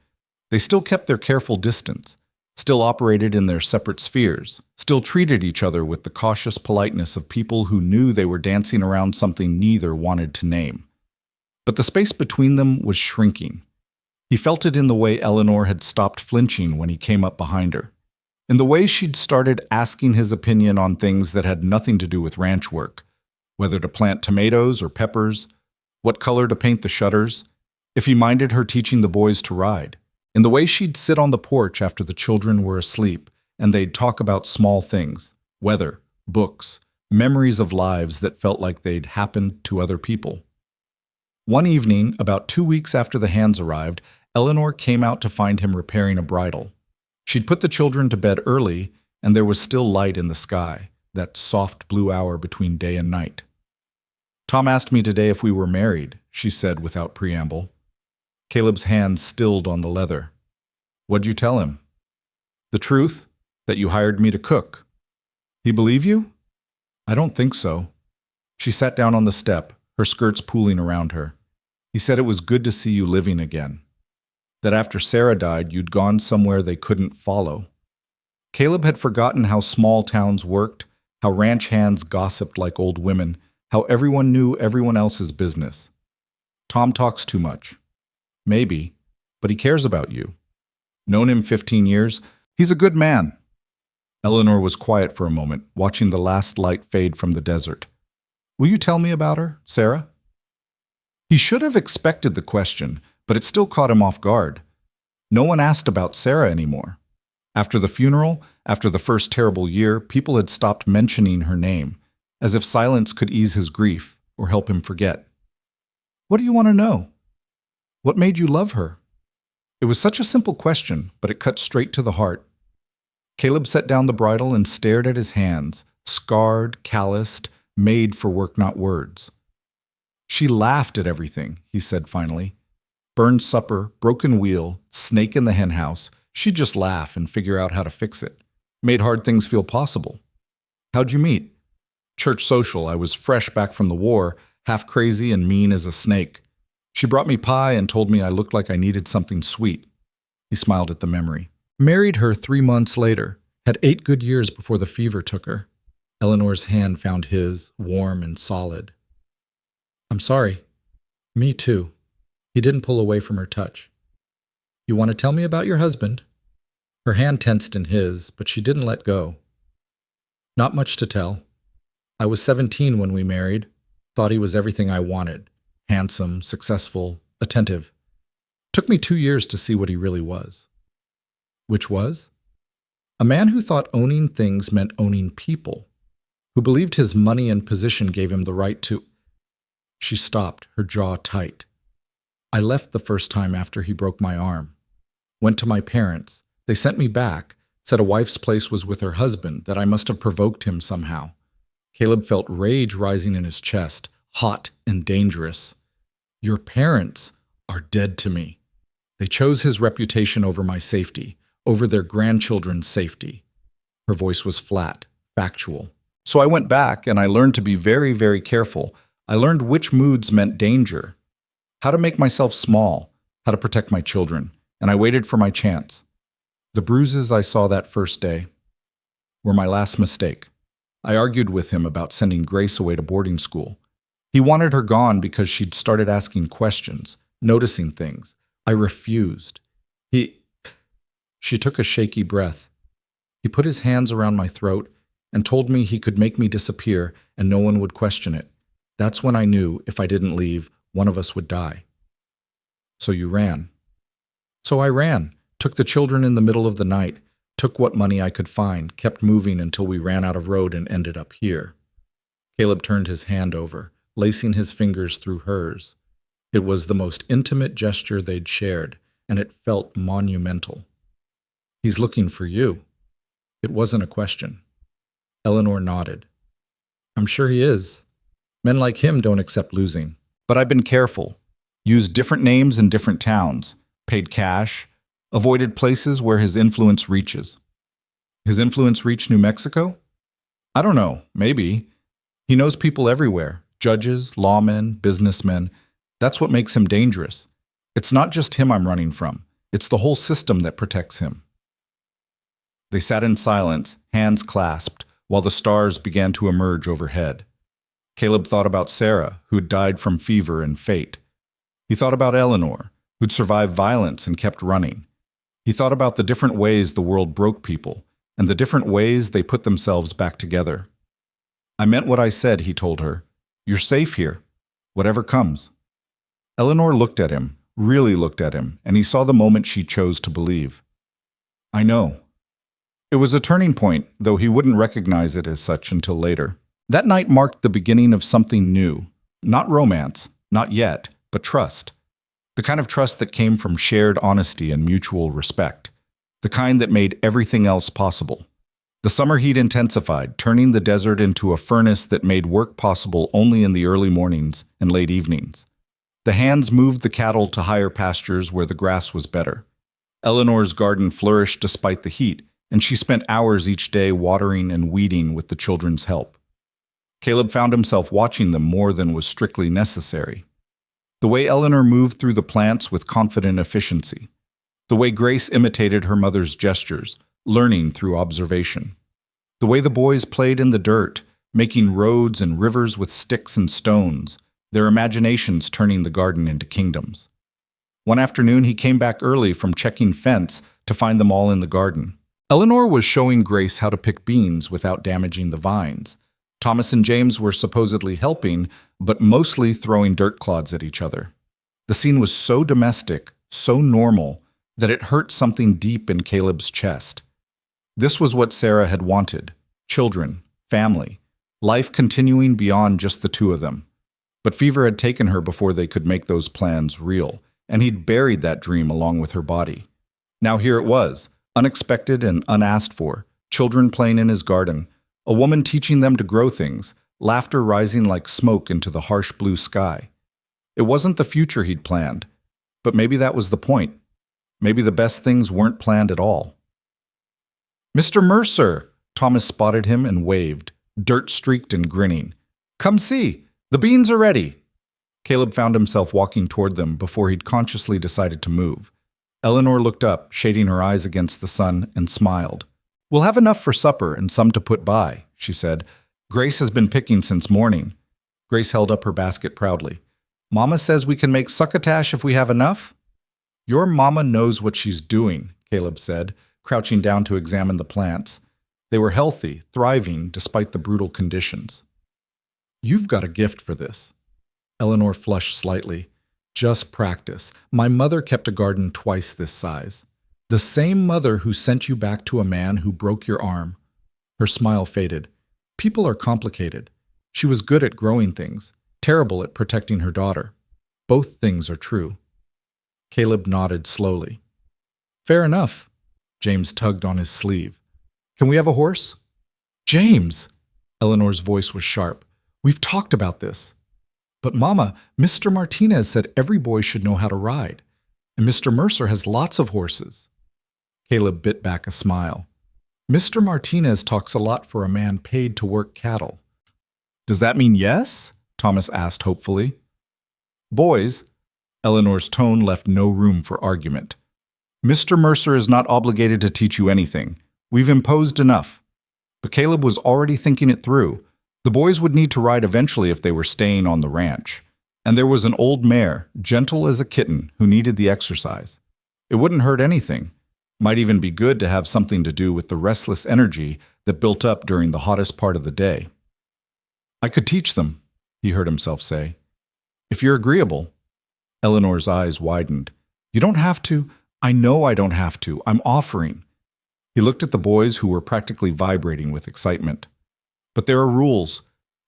They still kept their careful distance. still operated in their separate spheres, still treated each other with the cautious politeness of people who knew they were dancing around something neither wanted to name. But the space between them was shrinking. He felt it in the way Eleanor had stopped flinching when he came up behind her, in the way she'd started asking his opinion on things that had nothing to do with ranch work, whether to plant tomatoes or peppers, what color to paint the shutters, if he minded her teaching the boys to ride, in the way she'd sit on the porch after the children were asleep and they'd talk about small things, weather, books, memories of lives that felt like they'd happened to other people. One evening, about 2 weeks after the hands arrived, Eleanor came out to find him repairing a bridle. She'd put the children to bed early, and there was still light in the sky, that soft blue hour between day and night. "Tom asked me today if we were married," she said without preamble. Caleb's hand stilled on the leather. "What'd you tell him?" "The truth, that you hired me to cook." "He believe you?" "I don't think so." She sat down on the step, her skirts pooling around her. "He said it was good to see you living again. That after Sarah died, you'd gone somewhere they couldn't follow." Caleb had forgotten how small towns worked, how ranch hands gossiped like old women, how everyone knew everyone else's business. "Tom talks too much." "Maybe, but he cares about you. Known him 15 years. He's a good man." Eleanor was quiet for a moment, watching the last light fade from the desert. "Will you tell me about her, Sarah?" He should have expected the question, but it still caught him off guard. No one asked about Sarah anymore. After the funeral, after the first terrible year, people had stopped mentioning her name, as if silence could ease his grief or help him forget. "What do you want to know? What made you love her?" It was such a simple question, but it cut straight to the heart. Caleb set down the bridle and stared at his hands, scarred, calloused, made for work, not words. "She laughed at everything," he said finally. "Burned supper, broken wheel, snake in the henhouse. She'd just laugh and figure out how to fix it. Made hard things feel possible." "How'd you meet?" "Church social. I was fresh back from the war, half crazy and mean as a snake. She brought me pie and told me I looked like I needed something sweet." He smiled at the memory. "Married her 3 months later. Had 8 good years before the fever took her." Eleanor's hand found his, warm and solid. "I'm sorry." "Me too." He didn't pull away from her touch. "You want to tell me about your husband?" Her hand tensed in his, but she didn't let go. "Not much to tell. I was 17 when we married. Thought he was everything I wanted. Handsome, successful, attentive. Took me 2 years to see what he really was." "Which was?" "A man who thought owning things meant owning people. Who believed his money and position gave him the right to—" She stopped, her jaw tight. "I left the first time after he broke my arm. Went to my parents. They sent me back, said a wife's place was with her husband, that I must have provoked him somehow." Caleb felt rage rising in his chest, hot and dangerous. "Your parents are dead to me. They chose his reputation over my safety, over their grandchildren's safety." Her voice was flat, factual. "So I went back and I learned to be very, very careful. I learned which moods meant danger, how to make myself small, how to protect my children, and I waited for my chance. The bruises I saw that first day were my last mistake. I argued with him about sending Grace away to boarding school. He wanted her gone because she'd started asking questions, noticing things. I refused. She took a shaky breath. "He put his hands around my throat and told me he could make me disappear and no one would question it. That's when I knew if I didn't leave, one of us would die." "So you ran?" "So I ran, took the children in the middle of the night, took what money I could find, kept moving until we ran out of road and ended up here." Caleb turned his hand over, lacing his fingers through hers. It was the most intimate gesture they'd shared, and it felt monumental. "He's looking for you." It wasn't a question. Eleanor nodded. "I'm sure he is. Men like him don't accept losing. But I've been careful. Used different names in different towns. Paid cash. Avoided places where his influence reaches." "His influence reach New Mexico?" "I don't know. Maybe. He knows people everywhere. Judges, lawmen, businessmen. That's what makes him dangerous. It's not just him I'm running from. It's the whole system that protects him." They sat in silence, hands clasped, while the stars began to emerge overhead. Caleb thought about Sarah, who'd died from fever and fate. He thought about Eleanor, who'd survived violence and kept running. He thought about the different ways the world broke people, and the different ways they put themselves back together. "I meant what I said," he told her. "You're safe here, whatever comes." Eleanor looked at him, really looked at him, and he saw the moment she chose to believe. "I know." It was a turning point, though he wouldn't recognize it as such until later. That night marked the beginning of something new. Not romance, not yet, but trust. The kind of trust that came from shared honesty and mutual respect. The kind that made everything else possible. The summer heat intensified, turning the desert into a furnace that made work possible only in the early mornings and late evenings. The hands moved the cattle to higher pastures where the grass was better. Eleanor's garden flourished despite the heat, and she spent hours each day watering and weeding with the children's help. Caleb found himself watching them more than was strictly necessary. The way Eleanor moved through the plants with confident efficiency. The way Grace imitated her mother's gestures, learning through observation. The way the boys played in the dirt, making roads and rivers with sticks and stones, their imaginations turning the garden into kingdoms. One afternoon, he came back early from checking fence to find them all in the garden. Eleanor was showing Grace how to pick beans without damaging the vines. Thomas and James were supposedly helping, but mostly throwing dirt clods at each other. The scene was so domestic, so normal, that it hurt something deep in Caleb's chest. This was what Sarah had wanted: children, family, life continuing beyond just the two of them. But fever had taken her before they could make those plans real, and he'd buried that dream along with her body. Now here it was, unexpected and unasked for, children playing in his garden, a woman teaching them to grow things, laughter rising like smoke into the harsh blue sky. It wasn't the future he'd planned, but maybe that was the point. Maybe the best things weren't planned at all. "Mr. Mercer!" Thomas spotted him and waved, dirt-streaked and grinning. "Come see! The beans are ready!" Caleb found himself walking toward them before he'd consciously decided to move. Eleanor looked up, shading her eyes against the sun, and smiled. "We'll have enough for supper and some to put by," she said. "Grace has been picking since morning." Grace held up her basket proudly. "Mama says we can make succotash if we have enough?" "Your mama knows what she's doing," Caleb said, crouching down to examine the plants. They were healthy, thriving, despite the brutal conditions. "You've got a gift for this." Eleanor flushed slightly. "Just practice. My mother kept a garden twice this size. The same mother who sent you back to a man who broke your arm." Her smile faded. "People are complicated. She was good at growing things, terrible at protecting her daughter. Both things are true." Caleb nodded slowly. "Fair enough." James tugged on his sleeve. "Can we have a horse?" "James!" Eleanor's voice was sharp. "We've talked about this." "But Mama, Mr. Martinez said every boy should know how to ride. And Mr. Mercer has lots of horses." Caleb bit back a smile. "Mr. Martinez talks a lot for a man paid to work cattle." "Does that mean yes?" Thomas asked hopefully. "Boys," Eleanor's tone left no room for argument. "Mr. Mercer is not obligated to teach you anything. We've imposed enough." But Caleb was already thinking it through. The boys would need to ride eventually if they were staying on the ranch. And there was an old mare, gentle as a kitten, who needed the exercise. It wouldn't hurt anything. Might even be good to have something to do with the restless energy that built up during the hottest part of the day. "I could teach them," he heard himself say. "If you're agreeable." Eleanor's eyes widened. "You don't have to." "I know I don't have to. I'm offering." He looked at the boys who were practically vibrating with excitement. "But there are rules.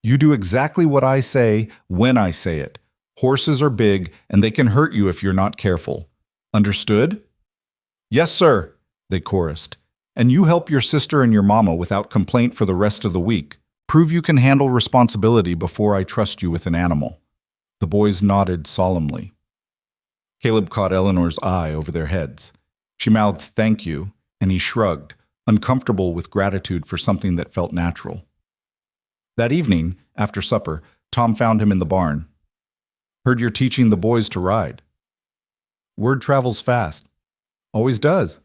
You do exactly what I say when I say it. Horses are big, and they can hurt you if you're not careful. Understood?" "Yes, sir," they chorused. "And you help your sister and your mama without complaint for the rest of the week. Prove you can handle responsibility before I trust you with an animal." The boys nodded solemnly. Caleb caught Eleanor's eye over their heads. She mouthed "thank you," and he shrugged, uncomfortable with gratitude for something that felt natural. That evening, after supper, Tom found him in the barn. "Heard you're teaching the boys to ride." "Word travels fast." "Always does."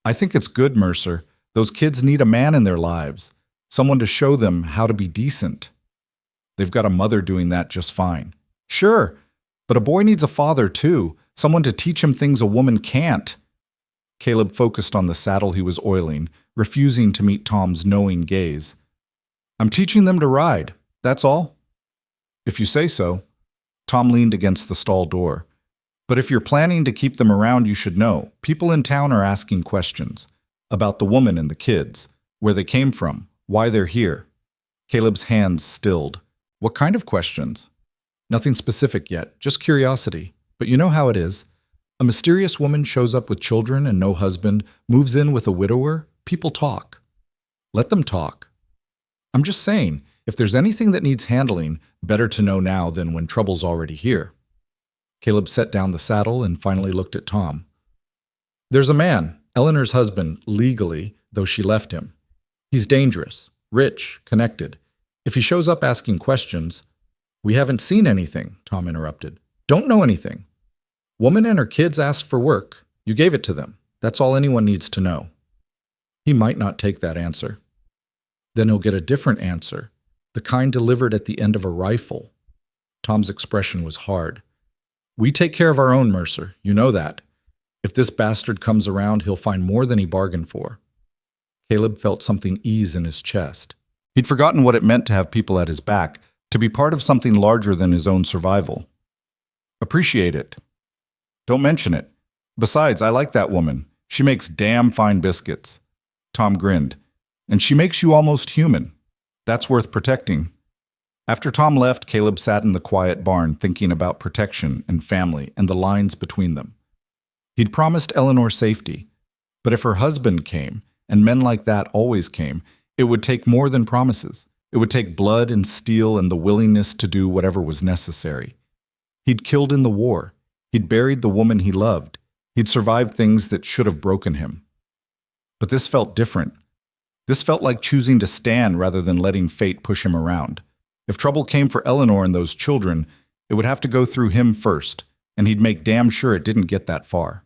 "I think it's good, Mercer. Those kids need a man in their lives, someone to show them how to be decent. They've got a mother doing that just fine. Sure, but a boy needs a father too, someone to teach him things a woman can't. Caleb focused on the saddle he was oiling, refusing to meet Tom's knowing gaze. I'm teaching them to ride, that's all. If you say so. Tom leaned against the stall door. But if you're planning to keep them around, you should know. People in town are asking questions about the woman and the kids, where they came from, why they're here. Caleb's hands stilled. What kind of questions? Nothing specific yet, just curiosity. But you know how it is. A mysterious woman shows up with children and no husband, moves in with a widower. People talk. Let them talk. I'm just saying, if there's anything that needs handling, better to know now than when trouble's already here. Caleb set down the saddle and finally looked at Tom. There's a man, Eleanor's husband, legally, though she left him. He's dangerous, rich, connected. If he shows up asking questions, we haven't seen anything, Tom interrupted. Don't know anything. Woman and her kids asked for work. You gave it to them. That's all anyone needs to know. He might not take that answer. Then he'll get a different answer, the kind delivered at the end of a rifle. Tom's expression was hard. We take care of our own, Mercer. You know that. If this bastard comes around, he'll find more than he bargained for. Caleb felt something ease in his chest. He'd forgotten what it meant to have people at his back, to be part of something larger than his own survival. Appreciate it. Don't mention it. Besides, I like that woman. She makes damn fine biscuits. Tom grinned. And she makes you almost human. That's worth protecting. After Tom left, Caleb sat in the quiet barn thinking about protection and family and the lines between them. He'd promised Eleanor safety, but if her husband came, and men like that always came, it would take more than promises. It would take blood and steel and the willingness to do whatever was necessary. He'd killed in the war. He'd buried the woman he loved. He'd survived things that should have broken him. But this felt different. This felt like choosing to stand rather than letting fate push him around. If trouble came for Eleanor and those children, it would have to go through him first, and he'd make damn sure it didn't get that far.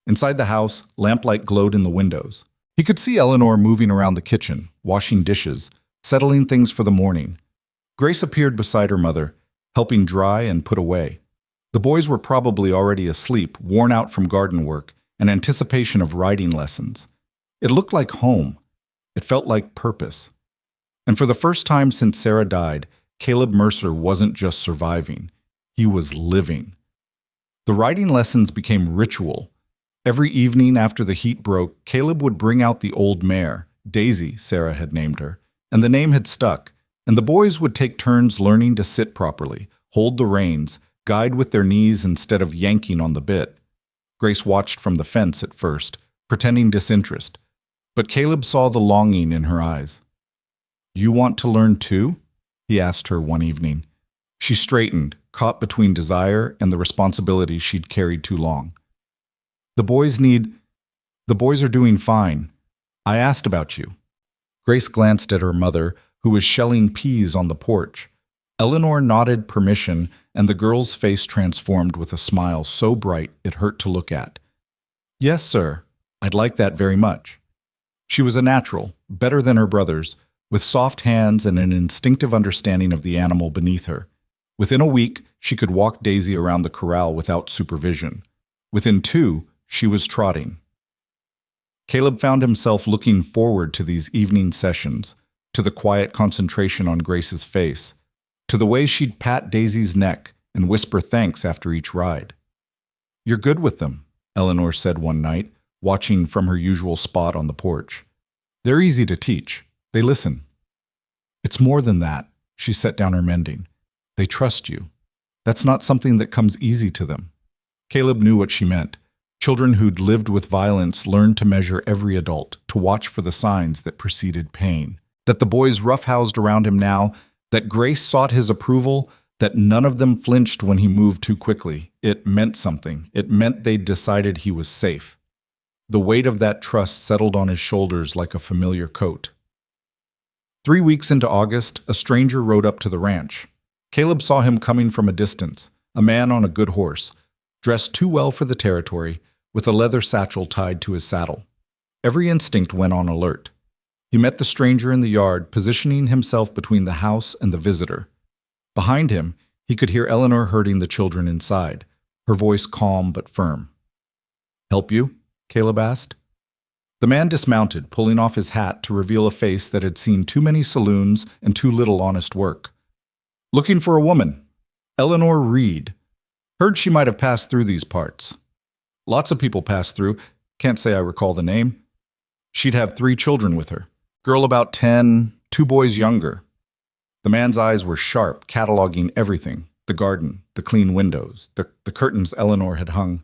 Inside the house, lamplight glowed in the windows. He could see Eleanor moving around the kitchen, washing dishes, settling things for the morning. Grace appeared beside her mother, helping dry and put away. The boys were probably already asleep, worn out from garden work and anticipation of riding lessons. It looked like home. It felt like purpose. And for the first time since Sarah died, Caleb Mercer wasn't just surviving. He was living. The riding lessons became ritual. Every evening after the heat broke, Caleb would bring out the old mare, Daisy, Sarah had named her, and the name had stuck, and the boys would take turns learning to sit properly, hold the reins, guide with their knees instead of yanking on the bit. Grace watched from the fence at first, pretending disinterest, but Caleb saw the longing in her eyes. You want to learn too? He asked her one evening. She straightened, caught between desire and the responsibility she'd carried too long. The boys are doing fine. I asked about you. Grace glanced at her mother, who was shelling peas on the porch. Eleanor nodded permission, and the girl's face transformed with a smile so bright it hurt to look at. Yes, sir. I'd like that very much. She was a natural, better than her brothers, with soft hands and an instinctive understanding of the animal beneath her. Within a week, she could walk Daisy around the corral without supervision. Within 2, she was trotting. Caleb found himself looking forward to these evening sessions, to the quiet concentration on Grace's face, to the way she'd pat Daisy's neck and whisper thanks after each ride. You're good with them, Eleanor said one night, watching from her usual spot on the porch. They're easy to teach. They listen. It's more than that. She set down her mending. They trust you. That's not something that comes easy to them. Caleb knew what she meant. Children who'd lived with violence learned to measure every adult, to watch for the signs that preceded pain. That the boys roughhoused around him now, that Grace sought his approval, that none of them flinched when he moved too quickly. It meant something. It meant they'd decided he was safe. The weight of that trust settled on his shoulders like a familiar coat. 3 weeks into August, a stranger rode up to the ranch. Caleb saw him coming from a distance, a man on a good horse, dressed too well for the territory, with a leather satchel tied to his saddle. Every instinct went on alert. He met the stranger in the yard, positioning himself between the house and the visitor. Behind him, he could hear Eleanor herding the children inside, her voice calm but firm. "Help you?" Caleb asked. The man dismounted, pulling off his hat to reveal a face that had seen too many saloons and too little honest work. "Looking for a woman. Eleanor Reed. Heard she might have passed through these parts." "Lots of people pass through. Can't say I recall the name." "She'd have 3 children with her. Girl about 10, 2 boys younger." The man's eyes were sharp, cataloging everything: the garden, the clean windows, the curtains Eleanor had hung.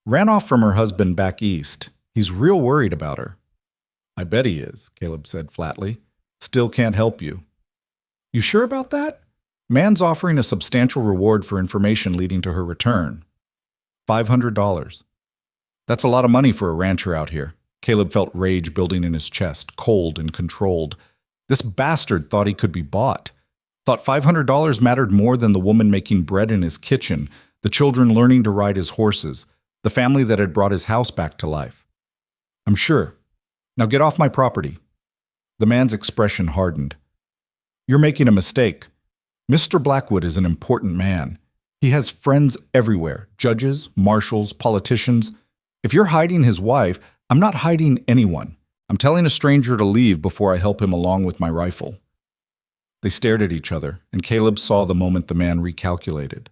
"Ran off from her husband back east. He's real worried about her." "I bet he is," Caleb said flatly. "Still can't help you." "You sure about that?" "Man's offering a substantial reward for information leading to her return. $500. That's a lot of money for a rancher out here." Caleb felt rage building in his chest, cold and controlled. This bastard thought he could be bought. Thought $500 mattered more than the woman making bread in his kitchen, the children learning to ride his horses, the family that had brought his house back to life. "I'm sure. Now get off my property." The man's expression hardened. "You're making a mistake. Mr. Blackwood is an important man. He has friends everywhere, judges, marshals, politicians. If you're hiding his wife, I'm not hiding anyone. I'm telling a stranger to leave before I help him along with my rifle." They stared at each other, and Caleb saw the moment the man recalculated.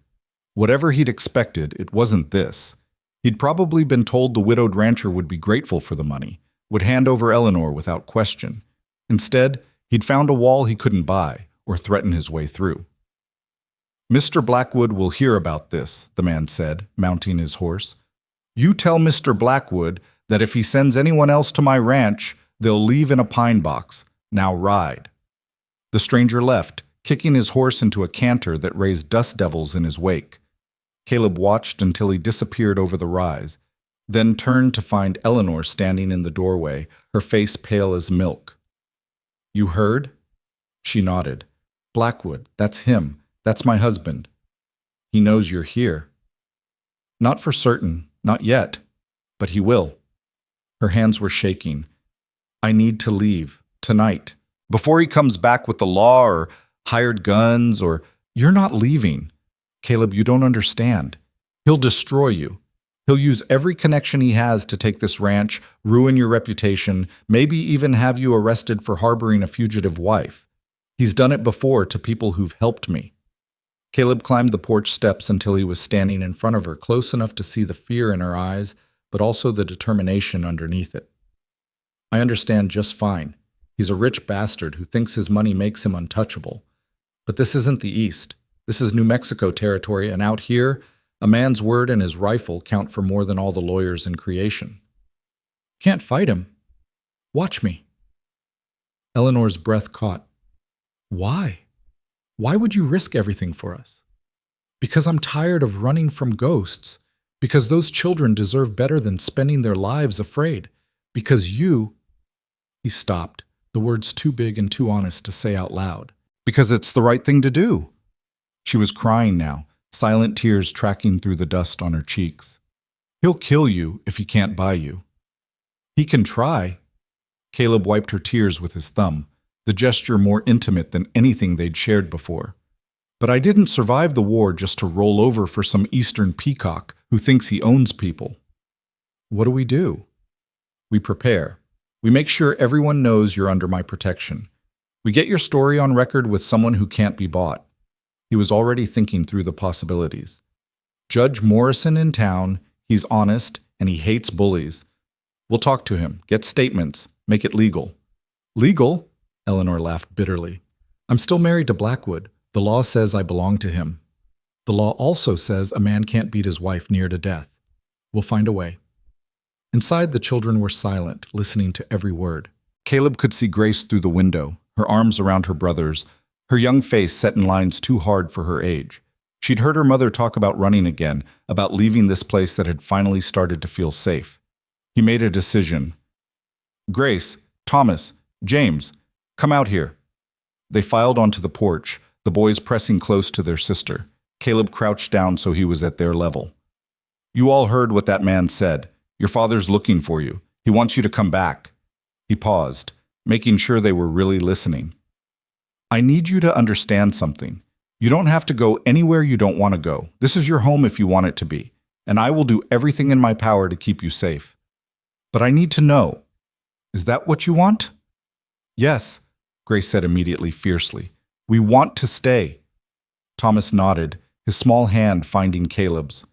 Whatever he'd expected, it wasn't this. He'd probably been told the widowed rancher would be grateful for the money, would hand over Eleanor without question. Instead, he'd found a wall he couldn't buy or threaten his way through. "Mr. Blackwood will hear about this," the man said, mounting his horse. "You tell Mr. Blackwood that if he sends anyone else to my ranch, they'll leave in a pine box. Now ride." The stranger left, kicking his horse into a canter that raised dust devils in his wake. Caleb watched until he disappeared over the rise, then turned to find Eleanor standing in the doorway, her face pale as milk. "You heard?" She nodded. "Blackwood, that's him. That's my husband. He knows you're here." "Not for certain, not yet, but he will." Her hands were shaking. "I need to leave, tonight, before he comes back with the law or hired guns or—" "You're not leaving. Caleb, you don't understand. He'll destroy you. He'll use every connection he has to take this ranch, ruin your reputation, maybe even have you arrested for harboring a fugitive wife. He's done it before to people who've helped me." Caleb climbed the porch steps until he was standing in front of her, close enough to see the fear in her eyes, but also the determination underneath it. "I understand just fine. He's a rich bastard who thinks his money makes him untouchable. But this isn't the East. This is New Mexico territory, and out here, a man's word and his rifle count for more than all the lawyers in creation." "Can't fight him. Watch me." Eleanor's breath caught. "Why? Why would you risk everything for us?" "Because I'm tired of running from ghosts. Because those children deserve better than spending their lives afraid. Because you—" He stopped, the words too big and too honest to say out loud. "Because it's the right thing to do." She was crying now, silent tears tracking through the dust on her cheeks. "He'll kill you if he can't buy you." "He can try." Caleb wiped her tears with his thumb, the gesture more intimate than anything they'd shared before. "But I didn't survive the war just to roll over for some Eastern peacock who thinks he owns people." "What do? We prepare. We make sure everyone knows you're under my protection. We get your story on record with someone who can't be bought." He was already thinking through the possibilities. "Judge Morrison in town, he's honest, and he hates bullies. We'll talk to him, get statements, make it legal." "Legal?" Eleanor laughed bitterly. "I'm still married to Blackwood. The law says I belong to him. The law also says a man can't beat his wife near to death. We'll find a way." Inside, the children were silent, listening to every word. Caleb could see Grace through the window, her arms around her brother's, her young face set in lines too hard for her age. She'd heard her mother talk about running again, about leaving this place that had finally started to feel safe. He made a decision. "Grace, Thomas, James, come out here." They filed onto the porch, the boys pressing close to their sister. Caleb crouched down so he was at their level. "You all heard what that man said. Your father's looking for you. He wants you to come back." He paused, making sure they were really listening. "I need you to understand something. You don't have to go anywhere you don't want to go. This is your home if you want it to be, and I will do everything in my power to keep you safe. But I need to know, is that what you want?" "Yes," Grace said immediately, fiercely. "We want to stay." Thomas nodded, his small hand finding Caleb's.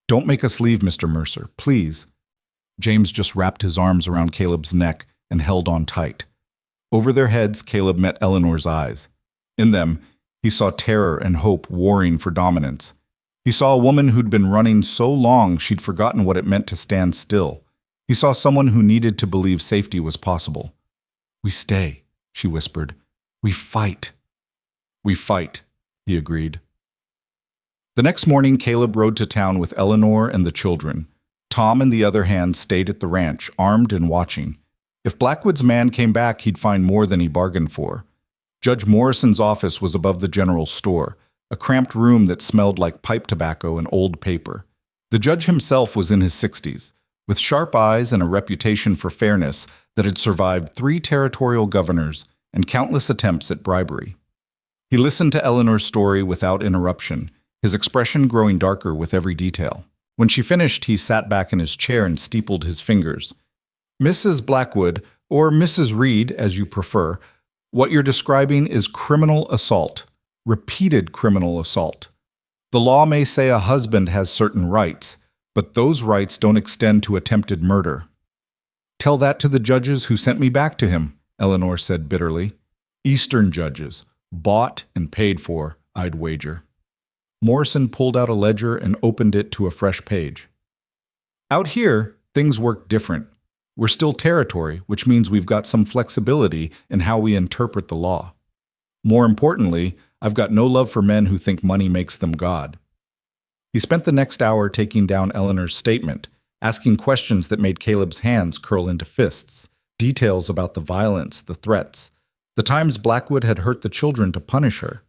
"Don't make us leave, Mr. Mercer, please." James just wrapped his arms around Caleb's neck and held on tight. Over their heads, Caleb met Eleanor's eyes. In them, he saw terror and hope warring for dominance. He saw a woman who'd been running so long she'd forgotten what it meant to stand still. He saw someone who needed to believe safety was possible. "We stay," she whispered. "We fight." "We fight," he agreed. The next morning, Caleb rode to town with Eleanor and the children. Tom and the other hand stayed at the ranch, armed and watching. If Blackwood's man came back, he'd find more than he bargained for. Judge Morrison's office was above the general store, a cramped room that smelled like pipe tobacco and old paper. The judge himself was in his 60s, with sharp eyes and a reputation for fairness that had survived 3 territorial governors and countless attempts at bribery. He listened to Eleanor's story without interruption, his expression growing darker with every detail. When she finished, he sat back in his chair and steepled his fingers. "Mrs. Blackwood, or Mrs. Reed, as you prefer, what you're describing is criminal assault, repeated criminal assault. The law may say a husband has certain rights, but those rights don't extend to attempted murder." "Tell that to the judges who sent me back to him," Eleanor said bitterly. "Eastern judges, bought and paid for, I'd wager." Morrison pulled out a ledger and opened it to a fresh page. "Out here, things work different. We're still territory, which means we've got some flexibility in how we interpret the law. More importantly, I've got no love for men who think money makes them God." He spent the next hour taking down Eleanor's statement, asking questions that made Caleb's hands curl into fists, details about the violence, the threats, the times Blackwood had hurt the children to punish her.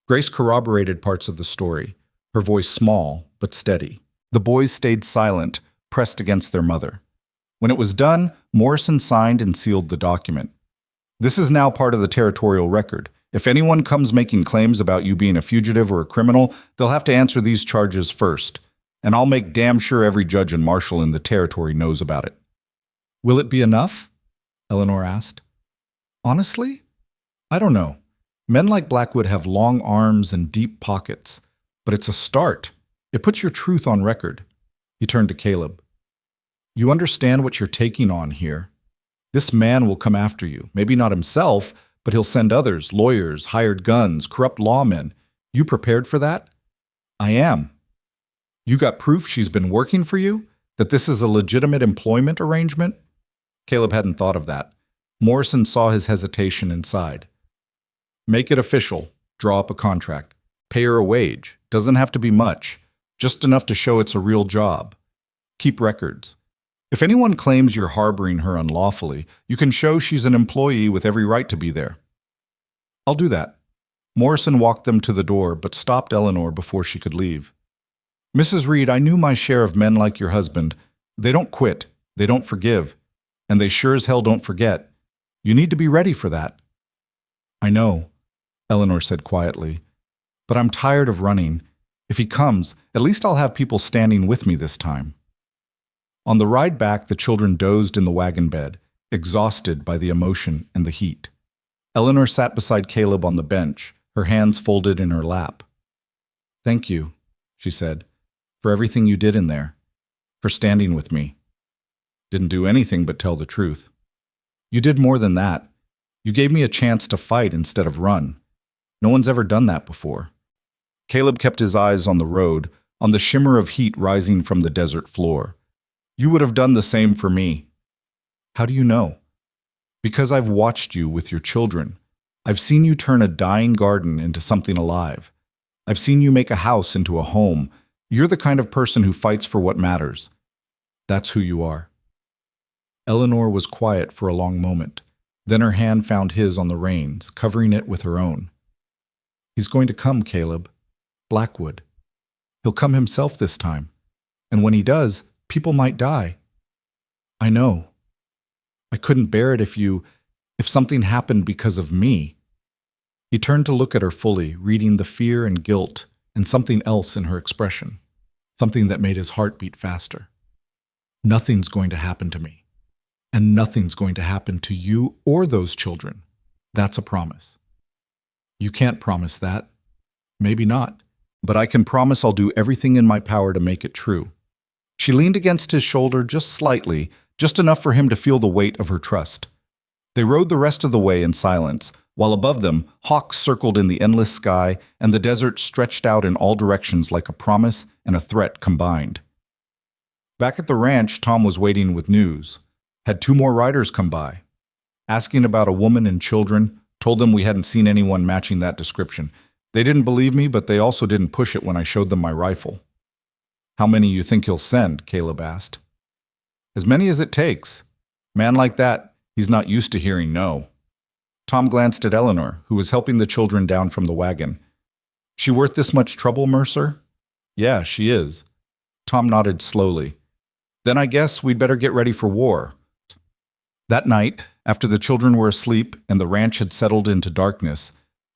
Grace corroborated parts of the story, her voice small but steady. The boys stayed silent, pressed against their mother. When it was done, Morrison signed and sealed the document. "This is now part of the territorial record. If anyone comes making claims about you being a fugitive or a criminal, they'll have to answer these charges first, and I'll make damn sure every judge and marshal in the territory knows about it." "Will it be enough?" Eleanor asked. "Honestly, I don't know. Men like Blackwood have long arms and deep pockets, but it's a start. It puts your truth on record." He turned to Caleb. "You understand what you're taking on here. This man will come after you. Maybe not himself, but he'll send others, lawyers, hired guns, corrupt lawmen. You prepared for that?" "I am." "You got proof she's been working for you? That this is a legitimate employment arrangement?" Caleb hadn't thought of that. Morrison saw his hesitation and sighed. "Make it official. Draw up a contract. Pay her a wage. Doesn't have to be much. Just enough to show it's a real job. Keep records. If anyone claims you're harboring her unlawfully, you can show she's an employee with every right to be there." "I'll do that." Morrison walked them to the door, but stopped Eleanor before she could leave. "Mrs. Reed, I knew my share of men like your husband. They don't quit. They don't forgive. And they sure as hell don't forget. You need to be ready for that." "I know," Eleanor said quietly. "But I'm tired of running. If he comes, at least I'll have people standing with me this time." On the ride back, the children dozed in the wagon bed, exhausted by the emotion and the heat. Eleanor sat beside Caleb on the bench, her hands folded in her lap. "Thank you," she said, "for everything you did in there, for standing with me. Didn't do anything but tell the truth. You did more than that. You gave me a chance to fight instead of run. No one's ever done that before." Caleb kept his eyes on the road, on the shimmer of heat rising from the desert floor. "You would have done the same for me." "How do you know?" "Because I've watched you with your children. I've seen you turn a dying garden into something alive. I've seen you make a house into a home. You're the kind of person who fights for what matters. That's who you are." Eleanor was quiet for a long moment. Then her hand found his on the reins, covering it with her own. "He's going to come, Caleb. Blackwood. He'll come himself this time. And when he does, people might die." I know. I couldn't bear it if something happened because of me. He turned to look at her fully, reading the fear and guilt and something else in her expression, something that made his heart beat faster. Nothing's going to happen to me, and nothing's going to happen to you or those children. That's a promise. You can't promise that. Maybe not. But I can promise I'll do everything in my power to make it true. She leaned against his shoulder just slightly, just enough for him to feel the weight of her trust. They rode the rest of the way in silence, while above them, hawks circled in the endless sky and the desert stretched out in all directions like a promise and a threat combined. Back at the ranch, Tom was waiting with news. Had 2 more riders come by. Asking about a woman and children, told them we hadn't seen anyone matching that description. They didn't believe me, but they also didn't push it when I showed them my rifle. How many you think he'll send? Caleb asked. As many as it takes. Man like that, he's not used to hearing no. Tom glanced at Eleanor, who was helping the children down from the wagon. She worth this much trouble, Mercer? Yeah, she is. Tom nodded slowly. Then I guess we'd better get ready for war. That night, after the children were asleep and the ranch had settled into darkness,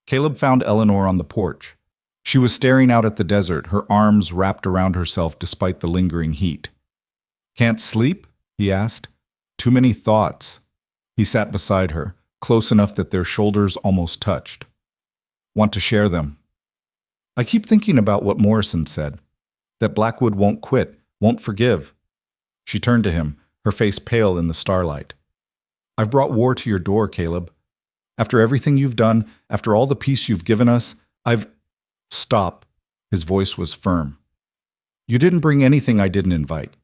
Caleb found Eleanor on the porch. She was staring out at the desert, her arms wrapped around herself despite the lingering heat. Can't sleep? He asked. Too many thoughts. He sat beside her, close enough that their shoulders almost touched. Want to share them? I keep thinking about what Morrison said, that Blackwood won't quit, won't forgive. She turned to him, her face pale in the starlight. I've brought war to your door, Caleb. After everything you've done, after all the peace you've given us, Stop. His voice was firm. You didn't bring anything I didn't invite.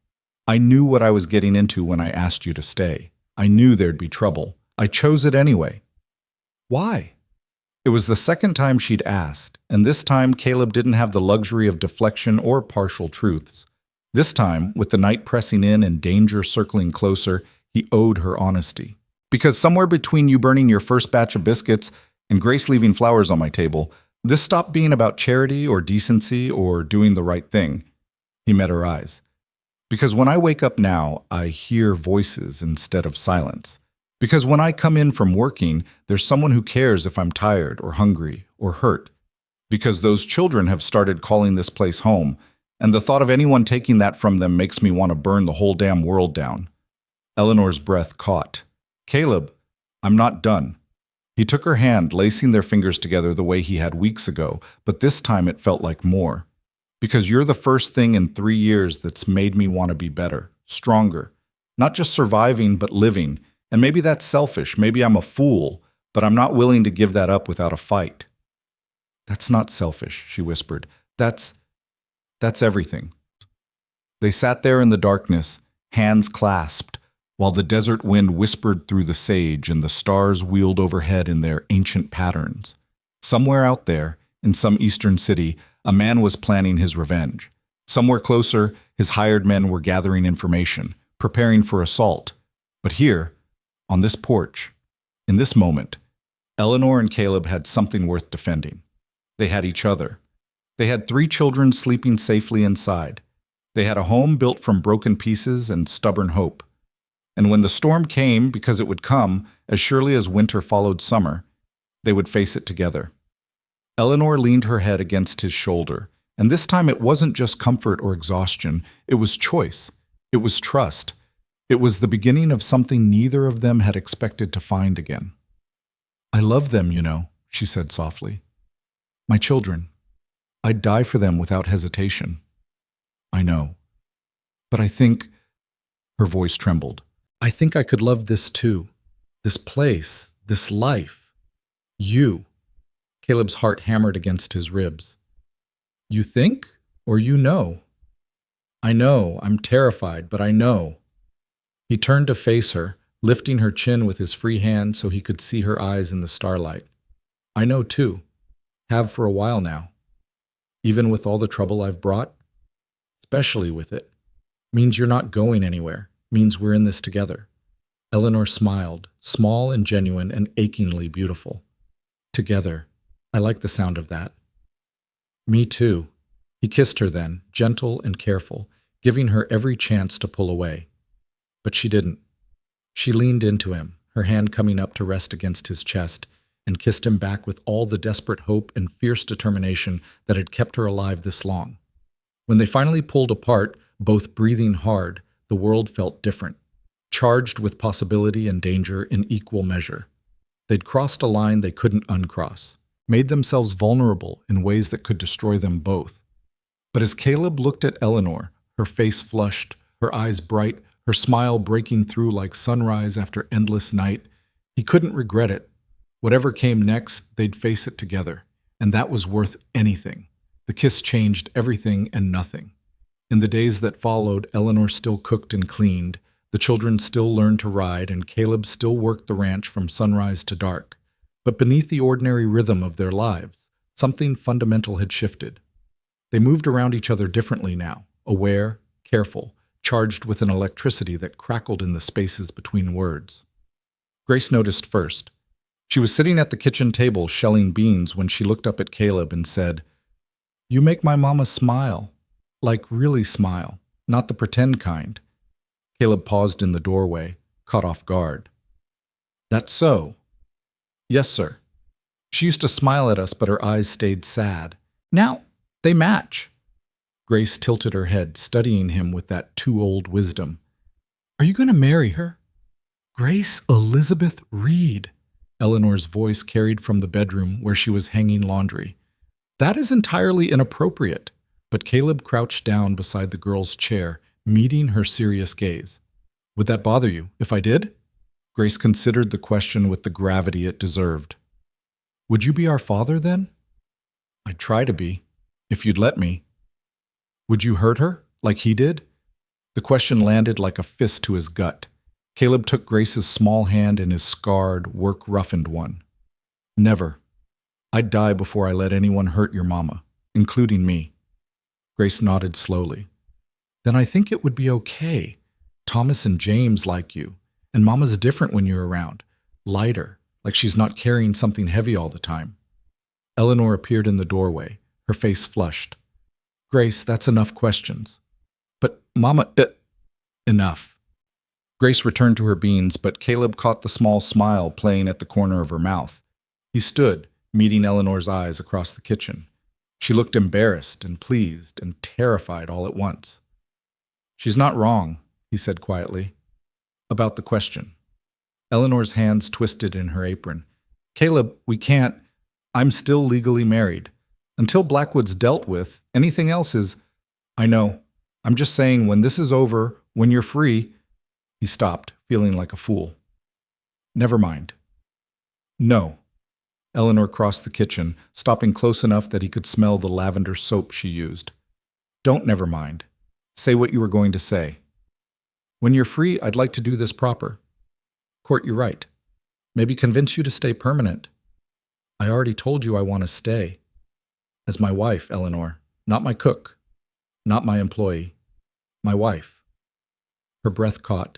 I knew what I was getting into when I asked you to stay. I knew there'd be trouble. I chose it anyway. Why? It was the second time she'd asked, and this time Caleb didn't have the luxury of deflection or partial truths. This time, with the night pressing in and danger circling closer, he owed her honesty. Because somewhere between you burning your first batch of biscuits and Grace leaving flowers on my table, this stopped being about charity or decency or doing the right thing. He met her eyes. Because when I wake up now, I hear voices instead of silence. Because when I come in from working, there's someone who cares if I'm tired or hungry or hurt. Because those children have started calling this place home, and the thought of anyone taking that from them makes me want to burn the whole damn world down. Eleanor's breath caught. Caleb, I'm not done. He took her hand, lacing their fingers together the way he had weeks ago, but this time it felt like more. Because you're the first thing in 3 years that's made me want to be better, stronger. Not just surviving, but living. And maybe that's selfish, maybe I'm a fool, but I'm not willing to give that up without a fight. That's not selfish, she whispered. That's everything. They sat there in the darkness, hands clasped, while the desert wind whispered through the sage and the stars wheeled overhead in their ancient patterns. Somewhere out there, in some eastern city, a man was planning his revenge. Somewhere closer, his hired men were gathering information, preparing for assault. But here, on this porch, in this moment, Eleanor and Caleb had something worth defending. They had each other. They had 3 children sleeping safely inside. They had a home built from broken pieces and stubborn hope. And when the storm came, because it would come, as surely as winter followed summer, they would face it together. Eleanor leaned her head against his shoulder, and this time it wasn't just comfort or exhaustion, it was choice. It was trust. It was the beginning of something neither of them had expected to find again. I love them, you know, she said softly. My children. I'd die for them without hesitation. I know. But I think, her voice trembled, I think I could love this too. This place, this life. You. Caleb's heart hammered against his ribs. You think, or you know? I know, I'm terrified, but I know. He turned to face her, lifting her chin with his free hand so he could see her eyes in the starlight. I know too. Have for a while now. Even with all the trouble I've brought? Especially with it. Means you're not going anywhere. Means we're in this together. Eleanor smiled, small and genuine and achingly beautiful. Together. I like the sound of that. Me too. He kissed her then, gentle and careful, giving her every chance to pull away. But she didn't. She leaned into him, her hand coming up to rest against his chest, and kissed him back with all the desperate hope and fierce determination that had kept her alive this long. When they finally pulled apart, both breathing hard, the world felt different, charged with possibility and danger in equal measure. They'd crossed a line they couldn't uncross, made themselves vulnerable in ways that could destroy them both. But as Caleb looked at Eleanor, her face flushed, her eyes bright, her smile breaking through like sunrise after endless night, he couldn't regret it. Whatever came next, they'd face it together, and that was worth anything. The kiss changed everything and nothing. In the days that followed, Eleanor still cooked and cleaned, the children still learned to ride, and Caleb still worked the ranch from sunrise to dark. But beneath the ordinary rhythm of their lives, something fundamental had shifted. They moved around each other differently now, aware, careful, charged with an electricity that crackled in the spaces between words. Grace noticed first. She was sitting at the kitchen table shelling beans when she looked up at Caleb and said, "You make my mama smile. Like really smile, not the pretend kind." Caleb paused in the doorway, caught off guard. "That's so." "Yes, sir. She used to smile at us, but her eyes stayed sad. Now, they match." Grace tilted her head, studying him with that too-old wisdom. "Are you going to marry her?" "Grace Elizabeth Reed," Eleanor's voice carried from the bedroom where she was hanging laundry. "That is entirely inappropriate." But Caleb crouched down beside the girl's chair, meeting her serious gaze. "Would that bother you, if I did?" Grace considered the question with the gravity it deserved. "Would you be our father, then?" "I'd try to be, if you'd let me." "Would you hurt her, like he did?" The question landed like a fist to his gut. Caleb took Grace's small hand in his scarred, work-roughened one. "Never. I'd die before I let anyone hurt your mama, including me." Grace nodded slowly. "Then I think it would be okay. Thomas and James like you, and Mama's different when you're around. Lighter, like she's not carrying something heavy all the time." Eleanor appeared in the doorway, her face flushed. "Grace, that's enough questions." "But Mama, enough." Grace returned to her beans, but Caleb caught the small smile playing at the corner of her mouth. He stood, meeting Eleanor's eyes across the kitchen. She looked embarrassed and pleased and terrified all at once. "She's not wrong," he said quietly, "about the question." Eleanor's hands twisted in her apron. "Caleb, we can't. I'm still legally married. Until Blackwood's dealt with, anything else is—" "I know. I'm just saying when this is over, when you're free—" He stopped, feeling like a fool. "Never mind." "No." Eleanor crossed the kitchen, stopping close enough that he could smell the lavender soap she used. "Don't never mind. Say what you were going to say." "When you're free, I'd like to do this proper. Court you right. Maybe convince you to stay permanent." "I already told you I want to stay. As my wife, Eleanor. Not my cook. Not my employee. My wife." Her breath caught.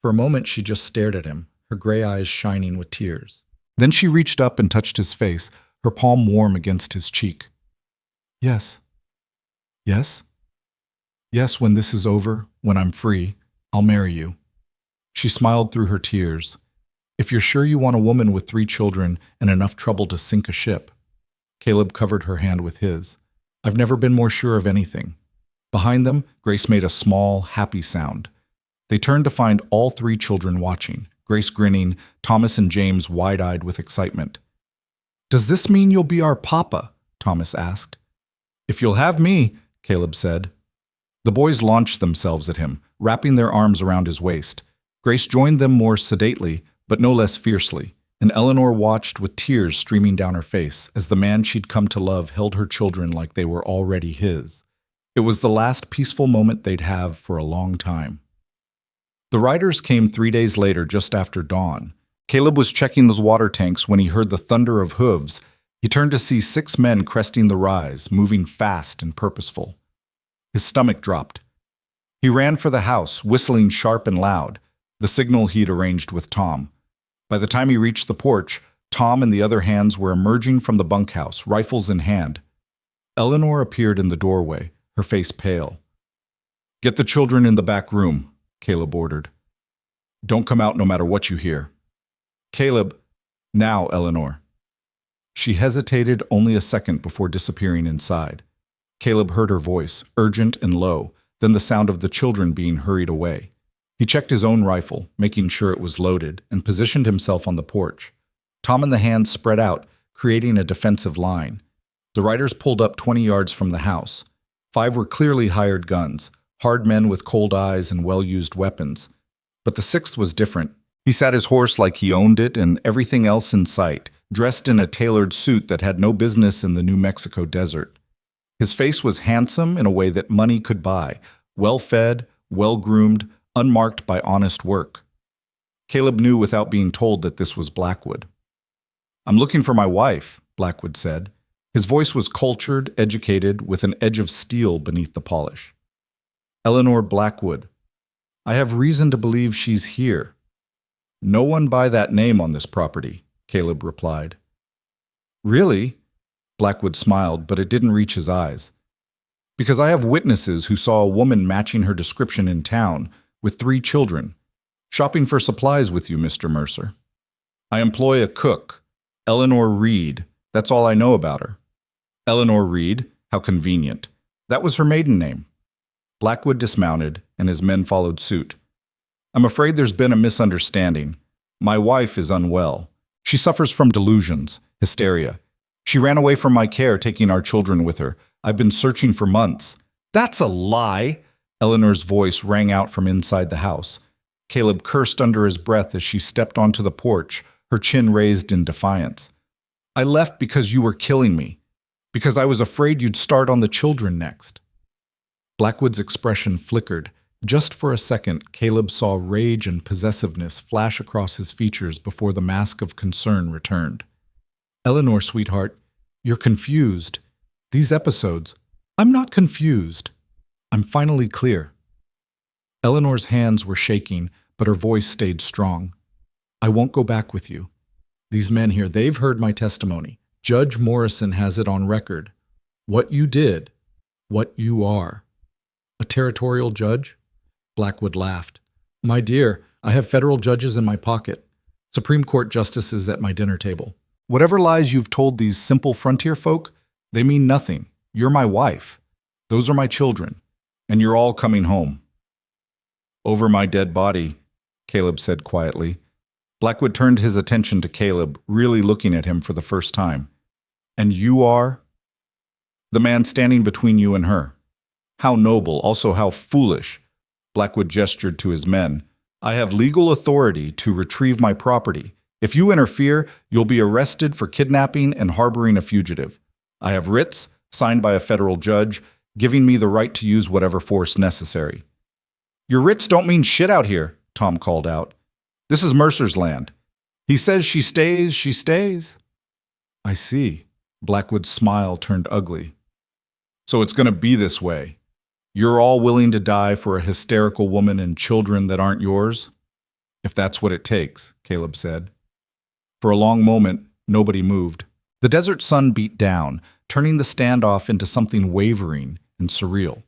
For a moment she just stared at him, her gray eyes shining with tears. Then she reached up and touched his face, her palm warm against his cheek. "Yes. Yes? Yes, when this is over, when I'm free, I'll marry you." She smiled through her tears. "If you're sure you want a woman with 3 children and enough trouble to sink a ship." Caleb covered her hand with his. "I've never been more sure of anything." Behind them, Grace made a small, happy sound. They turned to find all 3 children watching, Grace grinning, Thomas and James wide-eyed with excitement. "Does this mean you'll be our papa?" Thomas asked. "If you'll have me," Caleb said. The boys launched themselves at him, wrapping their arms around his waist. Grace joined them more sedately, but no less fiercely, and Eleanor watched with tears streaming down her face as the man she'd come to love held her children like they were already his. It was the last peaceful moment they'd have for a long time. The riders came 3 days later, just after dawn. Caleb was checking those water tanks when he heard the thunder of hooves. He turned to see 6 men cresting the rise, moving fast and purposeful. His stomach dropped. He ran for the house, whistling sharp and loud, the signal he'd arranged with Tom. By the time he reached the porch, Tom and the other hands were emerging from the bunkhouse, rifles in hand. Eleanor appeared in the doorway, her face pale. "Get the children in the back room," Caleb ordered. Don't come out no matter what you hear. Caleb, now, Eleanor. She hesitated only a second before disappearing inside. Caleb heard her voice, urgent and low, then the sound of the children being hurried away. He checked his own rifle, making sure it was loaded, and positioned himself on the porch. Tom and the hands spread out, creating a defensive line. The riders pulled up 20 yards from the house. 5 were clearly hired guns, hard men with cold eyes and well-used weapons. But the 6th was different. He sat his horse like he owned it and everything else in sight, dressed in a tailored suit that had no business in the New Mexico desert. His face was handsome in a way that money could buy, well-fed, well-groomed, unmarked by honest work. Caleb knew without being told that this was Blackwood. "I'm looking for my wife," Blackwood said. His voice was cultured, educated, with an edge of steel beneath the polish. "Eleanor Blackwood. I have reason to believe she's here." "No one by that name on this property," Caleb replied. "Really?" Blackwood smiled, but it didn't reach his eyes. "Because I have witnesses who saw a woman matching her description in town, with 3 children, shopping for supplies with you, Mr. Mercer. I employ a cook, Eleanor Reed. That's all I know about her." "Eleanor Reed? How convenient. That was her maiden name." Blackwood dismounted, and his men followed suit. "I'm afraid there's been a misunderstanding. My wife is unwell. She suffers from delusions, hysteria. She ran away from my care, taking our children with her. I've been searching for months." "That's a lie!" Eleanor's voice rang out from inside the house. Caleb cursed under his breath as she stepped onto the porch, her chin raised in defiance. "I left because you were killing me. Because I was afraid you'd start on the children next." Blackwood's expression flickered. Just for a second, Caleb saw rage and possessiveness flash across his features before the mask of concern returned. "Eleanor, sweetheart, you're confused. These episodes, I'm not confused. I'm finally clear." Eleanor's hands were shaking, but her voice stayed strong. "I won't go back with you. These men here, they've heard my testimony. Judge Morrison has it on record. What you did, what you are." "A territorial judge?" Blackwood laughed. "My dear, I have federal judges in my pocket, Supreme Court justices at my dinner table. Whatever lies you've told these simple frontier folk, they mean nothing. You're my wife. Those are my children. And you're all coming home." "Over my dead body," Caleb said quietly. Blackwood turned his attention to Caleb, really looking at him for the first time. "And you are?" "The man standing between you and her." "How noble, also how foolish." Blackwood gestured to his men. "I have legal authority to retrieve my property. If you interfere, you'll be arrested for kidnapping and harboring a fugitive. I have writs, signed by a federal judge, giving me the right to use whatever force necessary." "Your writs don't mean shit out here," Tom called out. "This is Mercer's land. He says she stays, she stays." "I see." Blackwood's smile turned ugly. "So it's going to be this way. You're all willing to die for a hysterical woman and children that aren't yours?" "If that's what it takes," Caleb said. For a long moment, nobody moved. The desert sun beat down, turning the standoff into something wavering and surreal.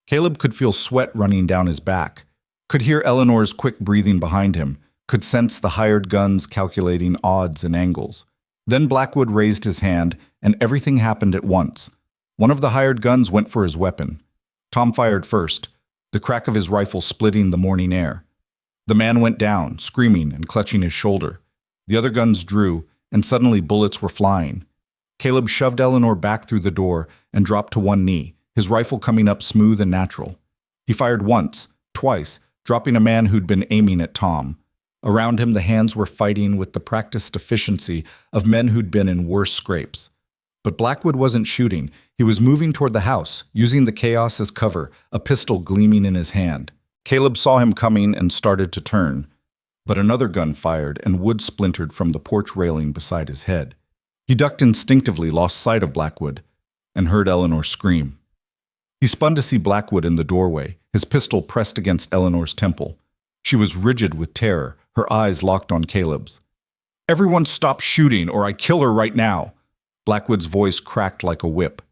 Caleb could feel sweat running down his back, could hear Eleanor's quick breathing behind him, could sense the hired guns calculating odds and angles. Then Blackwood raised his hand, and everything happened at once. One of the hired guns went for his weapon. Tom fired first, the crack of his rifle splitting the morning air. The man went down, screaming and clutching his shoulder. The other guns drew, and suddenly bullets were flying. Caleb shoved Eleanor back through the door and dropped to one knee, his rifle coming up smooth and natural. He fired once, twice, dropping a man who'd been aiming at Tom. Around him, the hands were fighting with the practiced efficiency of men who'd been in worse scrapes. But Blackwood wasn't shooting. He was moving toward the house, using the chaos as cover, a pistol gleaming in his hand. Caleb saw him coming and started to turn. But another gun fired, and wood splintered from the porch railing beside his head. He ducked instinctively, lost sight of Blackwood, and heard Eleanor scream. He spun to see Blackwood in the doorway, his pistol pressed against Eleanor's temple. She was rigid with terror, her eyes locked on Caleb's. "Everyone stop shooting, or I kill her right now!" Blackwood's voice cracked like a whip.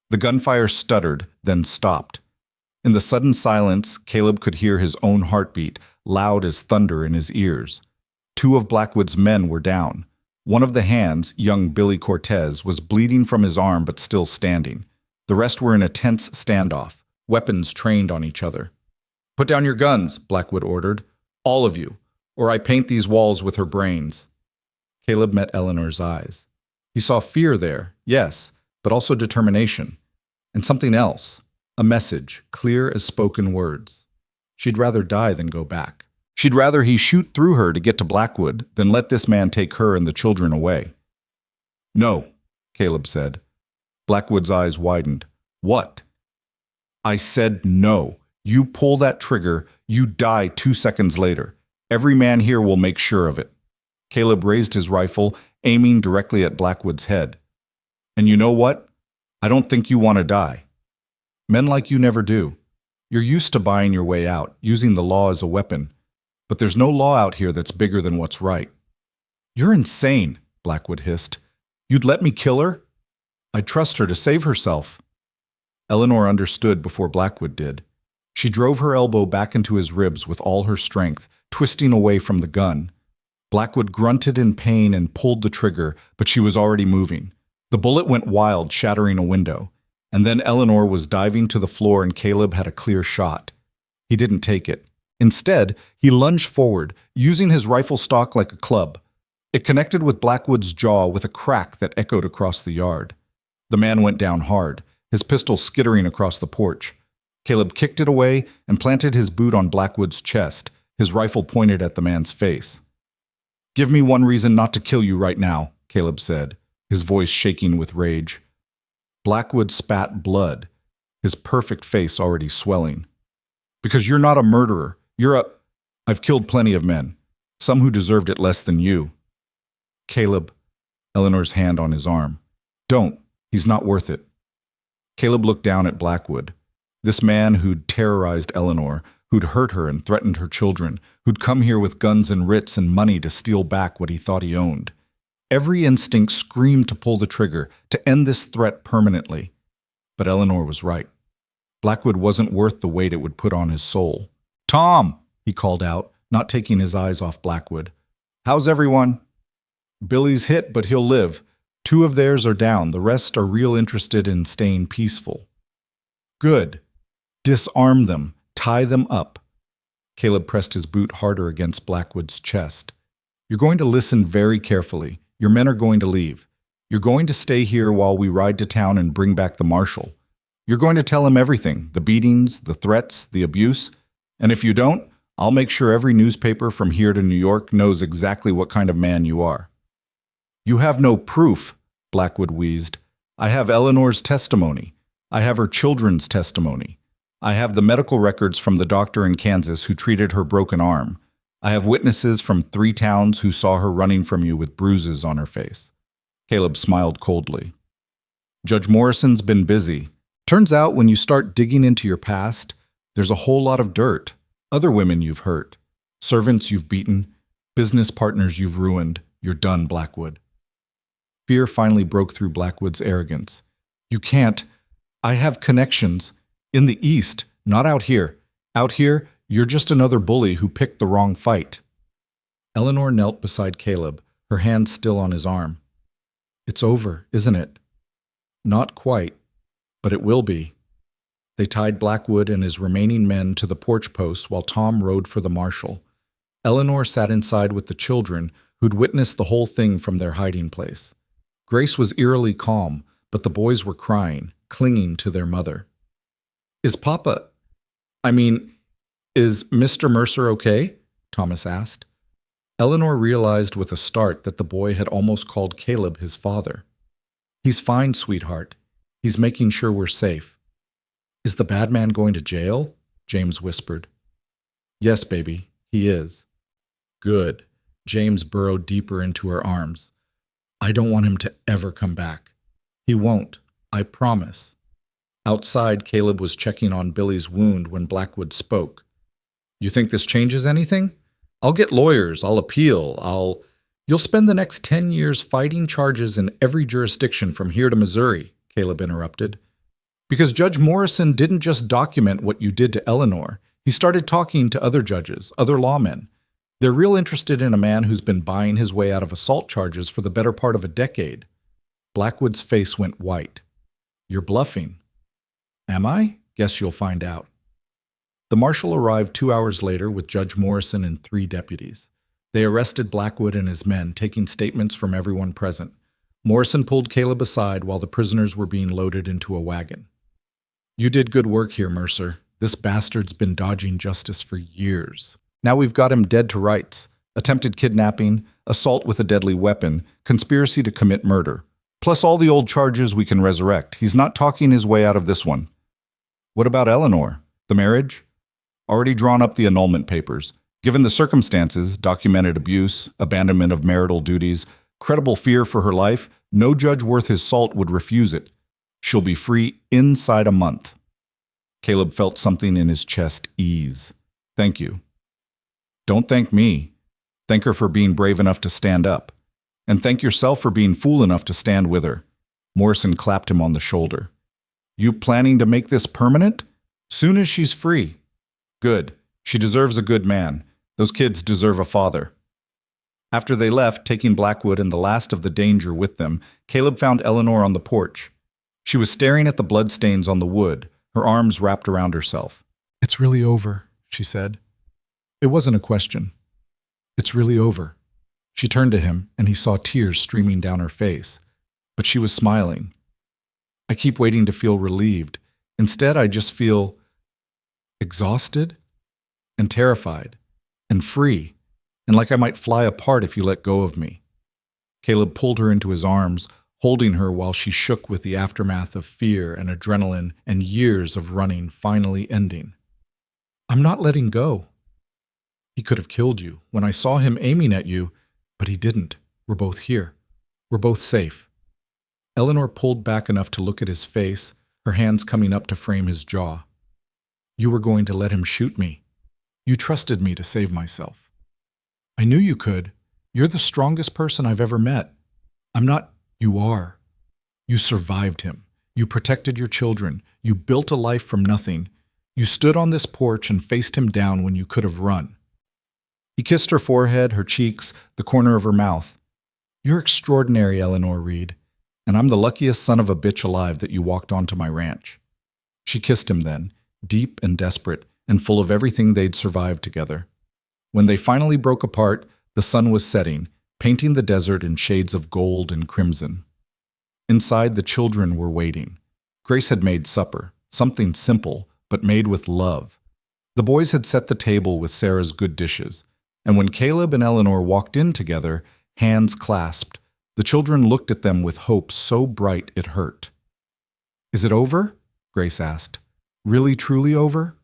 The gunfire stuttered, then stopped. In the sudden silence, Caleb could hear his own heartbeat, loud as thunder in his ears. Two of Blackwood's men were down. One of the hands, young Billy Cortez, was bleeding from his arm but still standing. The rest were in a tense standoff, weapons trained on each other. "Put down your guns," Blackwood ordered. "All of you, or I paint these walls with her brains." Caleb met Eleanor's eyes. He saw fear there, yes, but also determination. And something else, a message, clear as spoken words. She'd rather die than go back. She'd rather he shoot through her to get to Blackwood than let this man take her and the children away. "No," Caleb said. Blackwood's eyes widened. "What?" "I said no. You pull that trigger, you die 2 seconds later. Every man here will make sure of it." Caleb raised his rifle, aiming directly at Blackwood's head. "And you know what? I don't think you want to die. Men like you never do. You're used to buying your way out, using the law as a weapon. But there's no law out here that's bigger than what's right." "You're insane," Blackwood hissed. "You'd let me kill her? I'd trust her to save herself." Eleanor understood before Blackwood did. She drove her elbow back into his ribs with all her strength, twisting away from the gun. Blackwood grunted in pain and pulled the trigger, but she was already moving. The bullet went wild, shattering a window. And then Eleanor was diving to the floor and Caleb had a clear shot. He didn't take it. Instead, he lunged forward, using his rifle stock like a club. It connected with Blackwood's jaw with a crack that echoed across the yard. The man went down hard, his pistol skittering across the porch. Caleb kicked it away and planted his boot on Blackwood's chest, his rifle pointed at the man's face. "Give me one reason not to kill you right now," Caleb said, his voice shaking with rage. Blackwood spat blood, his perfect face already swelling. "Because you're not a murderer. I've killed plenty of men, some who deserved it less than you." "Caleb," Eleanor's hand on his arm. "Don't. He's not worth it." Caleb looked down at Blackwood. This man who'd terrorized Eleanor, who'd hurt her and threatened her children, who'd come here with guns and writs and money to steal back what he thought he owned. Every instinct screamed to pull the trigger, to end this threat permanently. But Eleanor was right. Blackwood wasn't worth the weight it would put on his soul. "Tom!" he called out, not taking his eyes off Blackwood. "How's everyone?" "Billy's hit, but he'll live. 2 of theirs are down. The rest are real interested in staying peaceful." "Good. Disarm them. Tie them up." Caleb pressed his boot harder against Blackwood's chest. "You're going to listen very carefully. Your men are going to leave. You're going to stay here while we ride to town and bring back the marshal. You're going to tell him everything, the beatings, the threats, the abuse. And if you don't, I'll make sure every newspaper from here to New York knows exactly what kind of man you are." "You have no proof," Blackwood wheezed. "I have Eleanor's testimony. I have her children's testimony. I have the medical records from the doctor in Kansas who treated her broken arm. I have witnesses from 3 towns who saw her running from you with bruises on her face." Caleb smiled coldly. "Judge Morrison's been busy. Turns out when you start digging into your past, there's a whole lot of dirt. Other women you've hurt, servants you've beaten, business partners you've ruined. You're done, Blackwood." Fear finally broke through Blackwood's arrogance. "You can't. I have connections. In the East, not out here. Out here, you're just another bully who picked the wrong fight." Eleanor knelt beside Caleb, her hand still on his arm. "It's over, isn't it?" "Not quite, but it will be." They tied Blackwood and his remaining men to the porch posts while Tom rode for the marshal. Eleanor sat inside with the children, who'd witnessed the whole thing from their hiding place. Grace was eerily calm, but the boys were crying, clinging to their mother. Is Mr. Mercer okay?" Thomas asked. Eleanor realized with a start that the boy had almost called Caleb his father. "He's fine, sweetheart. He's making sure we're safe." "Is the bad man going to jail?" James whispered. "Yes, baby, he is." "Good." James burrowed deeper into her arms. "I don't want him to ever come back." "He won't, I promise." Outside, Caleb was checking on Billy's wound when Blackwood spoke. "You think this changes anything? I'll get lawyers, I'll appeal, You'll spend the next 10 years fighting charges in every jurisdiction from here to Missouri," Caleb interrupted. "Because Judge Morrison didn't just document what you did to Eleanor, He started talking to other judges, other lawmen. They're real interested in a man who's been buying his way out of assault charges for the better part of a decade. Blackwood's face went white. You're bluffing. Am I? Guess you'll find out. The marshal arrived 2 hours later with Judge Morrison and 3 deputies. They arrested Blackwood and his men, taking statements from everyone present. Morrison pulled Caleb aside while the prisoners were being loaded into a wagon. You did good work here, Mercer. This bastard's been dodging justice for years. Now we've got him dead to rights. Attempted kidnapping, assault with a deadly weapon, conspiracy to commit murder. Plus all the old charges we can resurrect. He's not talking his way out of this one. What about Eleanor? The marriage? Already drawn up the annulment papers. Given the circumstances, documented abuse, abandonment of marital duties, credible fear for her life, no judge worth his salt would refuse it. She'll be free inside a month. Caleb felt something in his chest ease. Thank you. Don't thank me. Thank her for being brave enough to stand up. And thank yourself for being fool enough to stand with her. Morrison clapped him on the shoulder. You planning to make this permanent? Soon as she's free. Good. She deserves a good man. Those kids deserve a father. After they left, taking Blackwood and the last of the danger with them, Caleb found Eleanor on the porch. She was staring at the bloodstains on the wood, her arms wrapped around herself. It's really over, she said. It wasn't a question. It's really over. She turned to him, and he saw tears streaming down her face. But she was smiling. I keep waiting to feel relieved. Instead, I just feel exhausted and terrified and free, and like I might fly apart if you let go of me. Caleb pulled her into his arms, holding her while she shook with the aftermath of fear and adrenaline and years of running finally ending. I'm not letting go. He could have killed you when I saw him aiming at you, but he didn't. We're both here. We're both safe. Eleanor pulled back enough to look at his face, her hands coming up to frame his jaw. You were going to let him shoot me. You trusted me to save myself. I knew you could. You're the strongest person I've ever met. I'm not. You are. You survived him. You protected your children. You built a life from nothing. You stood on this porch and faced him down when you could have run. He kissed her forehead, her cheeks, the corner of her mouth. You're extraordinary, Eleanor Reed, and I'm the luckiest son of a bitch alive that you walked onto my ranch. She kissed him then, deep and desperate, and full of everything they'd survived together. When they finally broke apart, the sun was setting, painting the desert in shades of gold and crimson. Inside, the children were waiting. Grace had made supper, something simple, but made with love. The boys had set the table with Sarah's good dishes, and when Caleb and Eleanor walked in together, hands clasped, the children looked at them with hope so bright it hurt. Is it over? Grace asked. Really, truly over?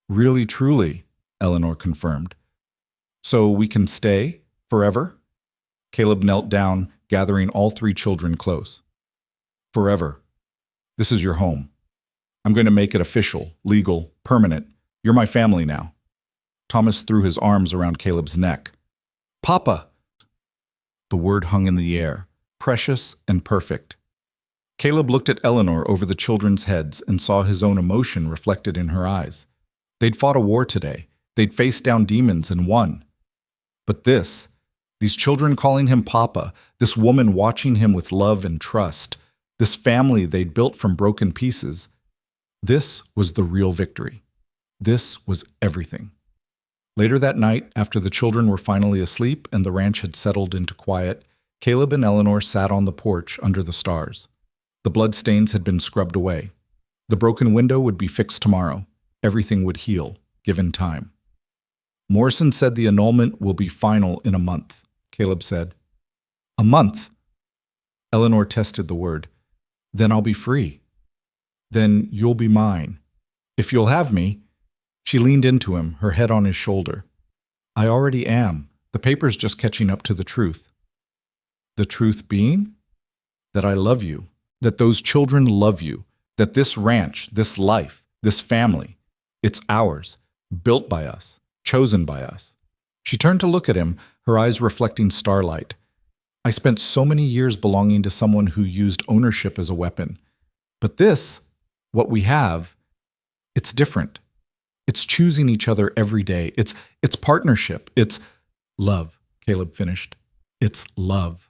Really, truly, Eleanor confirmed. So we can stay forever? Caleb knelt down, gathering all 3 children close. Forever. This is your home. I'm going to make it official, legal, permanent. You're my family now. Thomas threw his arms around Caleb's neck. Papa! The word hung in the air, precious and perfect. Caleb looked at Eleanor over the children's heads and saw his own emotion reflected in her eyes. They'd fought a war today. They'd faced down demons and won. But these children calling him Papa, this woman watching him with love and trust, this family they'd built from broken pieces, this was the real victory. This was everything. Later that night, after the children were finally asleep and the ranch had settled into quiet, Caleb and Eleanor sat on the porch under the stars. The bloodstains had been scrubbed away. The broken window would be fixed tomorrow. Everything would heal, given time. Morrison said the annulment will be final in a month, Caleb said. A month? Eleanor tested the word. Then I'll be free. Then you'll be mine. If you'll have me. She leaned into him, her head on his shoulder. I already am. The paper's just catching up to the truth. The truth being? That I love you. That those children love you. That this ranch, this life, this family, it's ours, built by us, chosen by us. She turned to look at him, her eyes reflecting starlight. I spent so many years belonging to someone who used ownership as a weapon. But this, what we have, it's different. It's choosing each other every day. It's partnership. It's love, Caleb finished. It's love,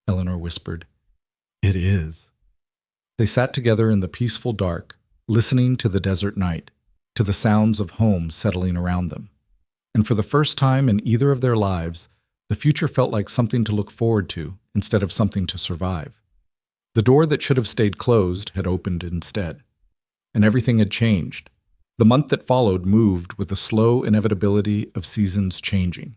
Eleanor whispered. It is. They sat together in the peaceful dark, listening to the desert night, to the sounds of home settling around them. And for the first time in either of their lives, the future felt like something to look forward to instead of something to survive. The door that should have stayed closed had opened instead, and everything had changed. The month that followed moved with the slow inevitability of seasons changing.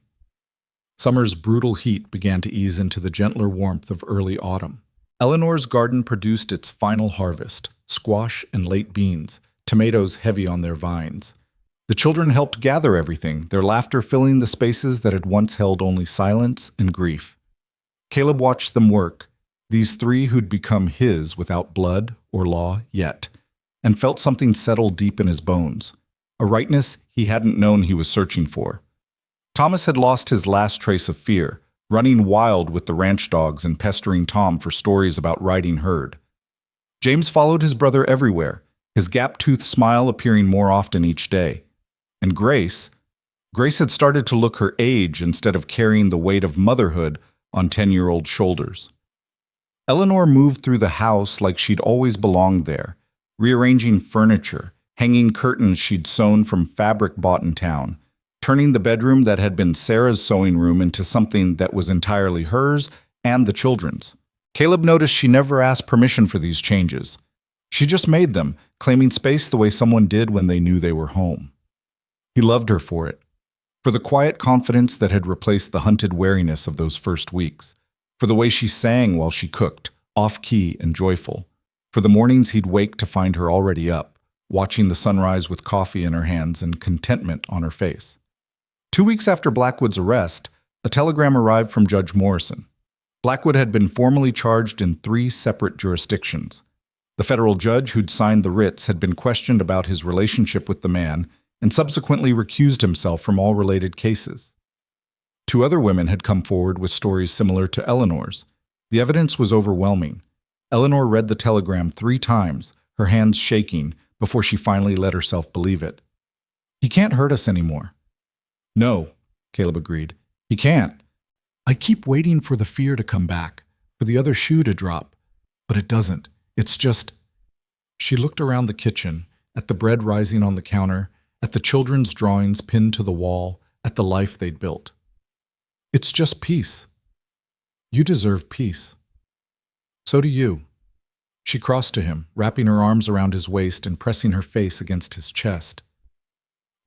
Summer's brutal heat began to ease into the gentler warmth of early autumn. Eleanor's garden produced its final harvest, squash and late beans, tomatoes heavy on their vines. The children helped gather everything, their laughter filling the spaces that had once held only silence and grief. Caleb watched them work, these three who'd become his without blood or law yet, and felt something settle deep in his bones, a rightness he hadn't known he was searching for. Thomas had lost his last trace of fear, running wild with the ranch dogs and pestering Tom for stories about riding herd. James followed his brother everywhere, his gap-toothed smile appearing more often each day. And Grace had started to look her age instead of carrying the weight of motherhood on 10-year-old shoulders. Eleanor moved through the house like she'd always belonged there, rearranging furniture, hanging curtains she'd sewn from fabric bought in town, turning the bedroom that had been Sarah's sewing room into something that was entirely hers and the children's. Caleb noticed she never asked permission for these changes. She just made them, claiming space the way someone did when they knew they were home. He loved her for it, for the quiet confidence that had replaced the hunted wariness of those first weeks, for the way she sang while she cooked, off-key and joyful, for the mornings he'd wake to find her already up, watching the sunrise with coffee in her hands and contentment on her face. 2 weeks after Blackwood's arrest, a telegram arrived from Judge Morrison. Blackwood had been formally charged in 3 separate jurisdictions. The federal judge who'd signed the writs had been questioned about his relationship with the man and subsequently recused himself from all related cases. 2 other women had come forward with stories similar to Eleanor's. The evidence was overwhelming. Eleanor read the telegram 3 times, her hands shaking, before she finally let herself believe it. He can't hurt us anymore. No, Caleb agreed. He can't. I keep waiting for the fear to come back, for the other shoe to drop, but it doesn't. It's just... She looked around the kitchen, at the bread rising on the counter, at the children's drawings pinned to the wall, at the life they'd built. It's just peace. You deserve peace. So do you. She crossed to him, wrapping her arms around his waist and pressing her face against his chest.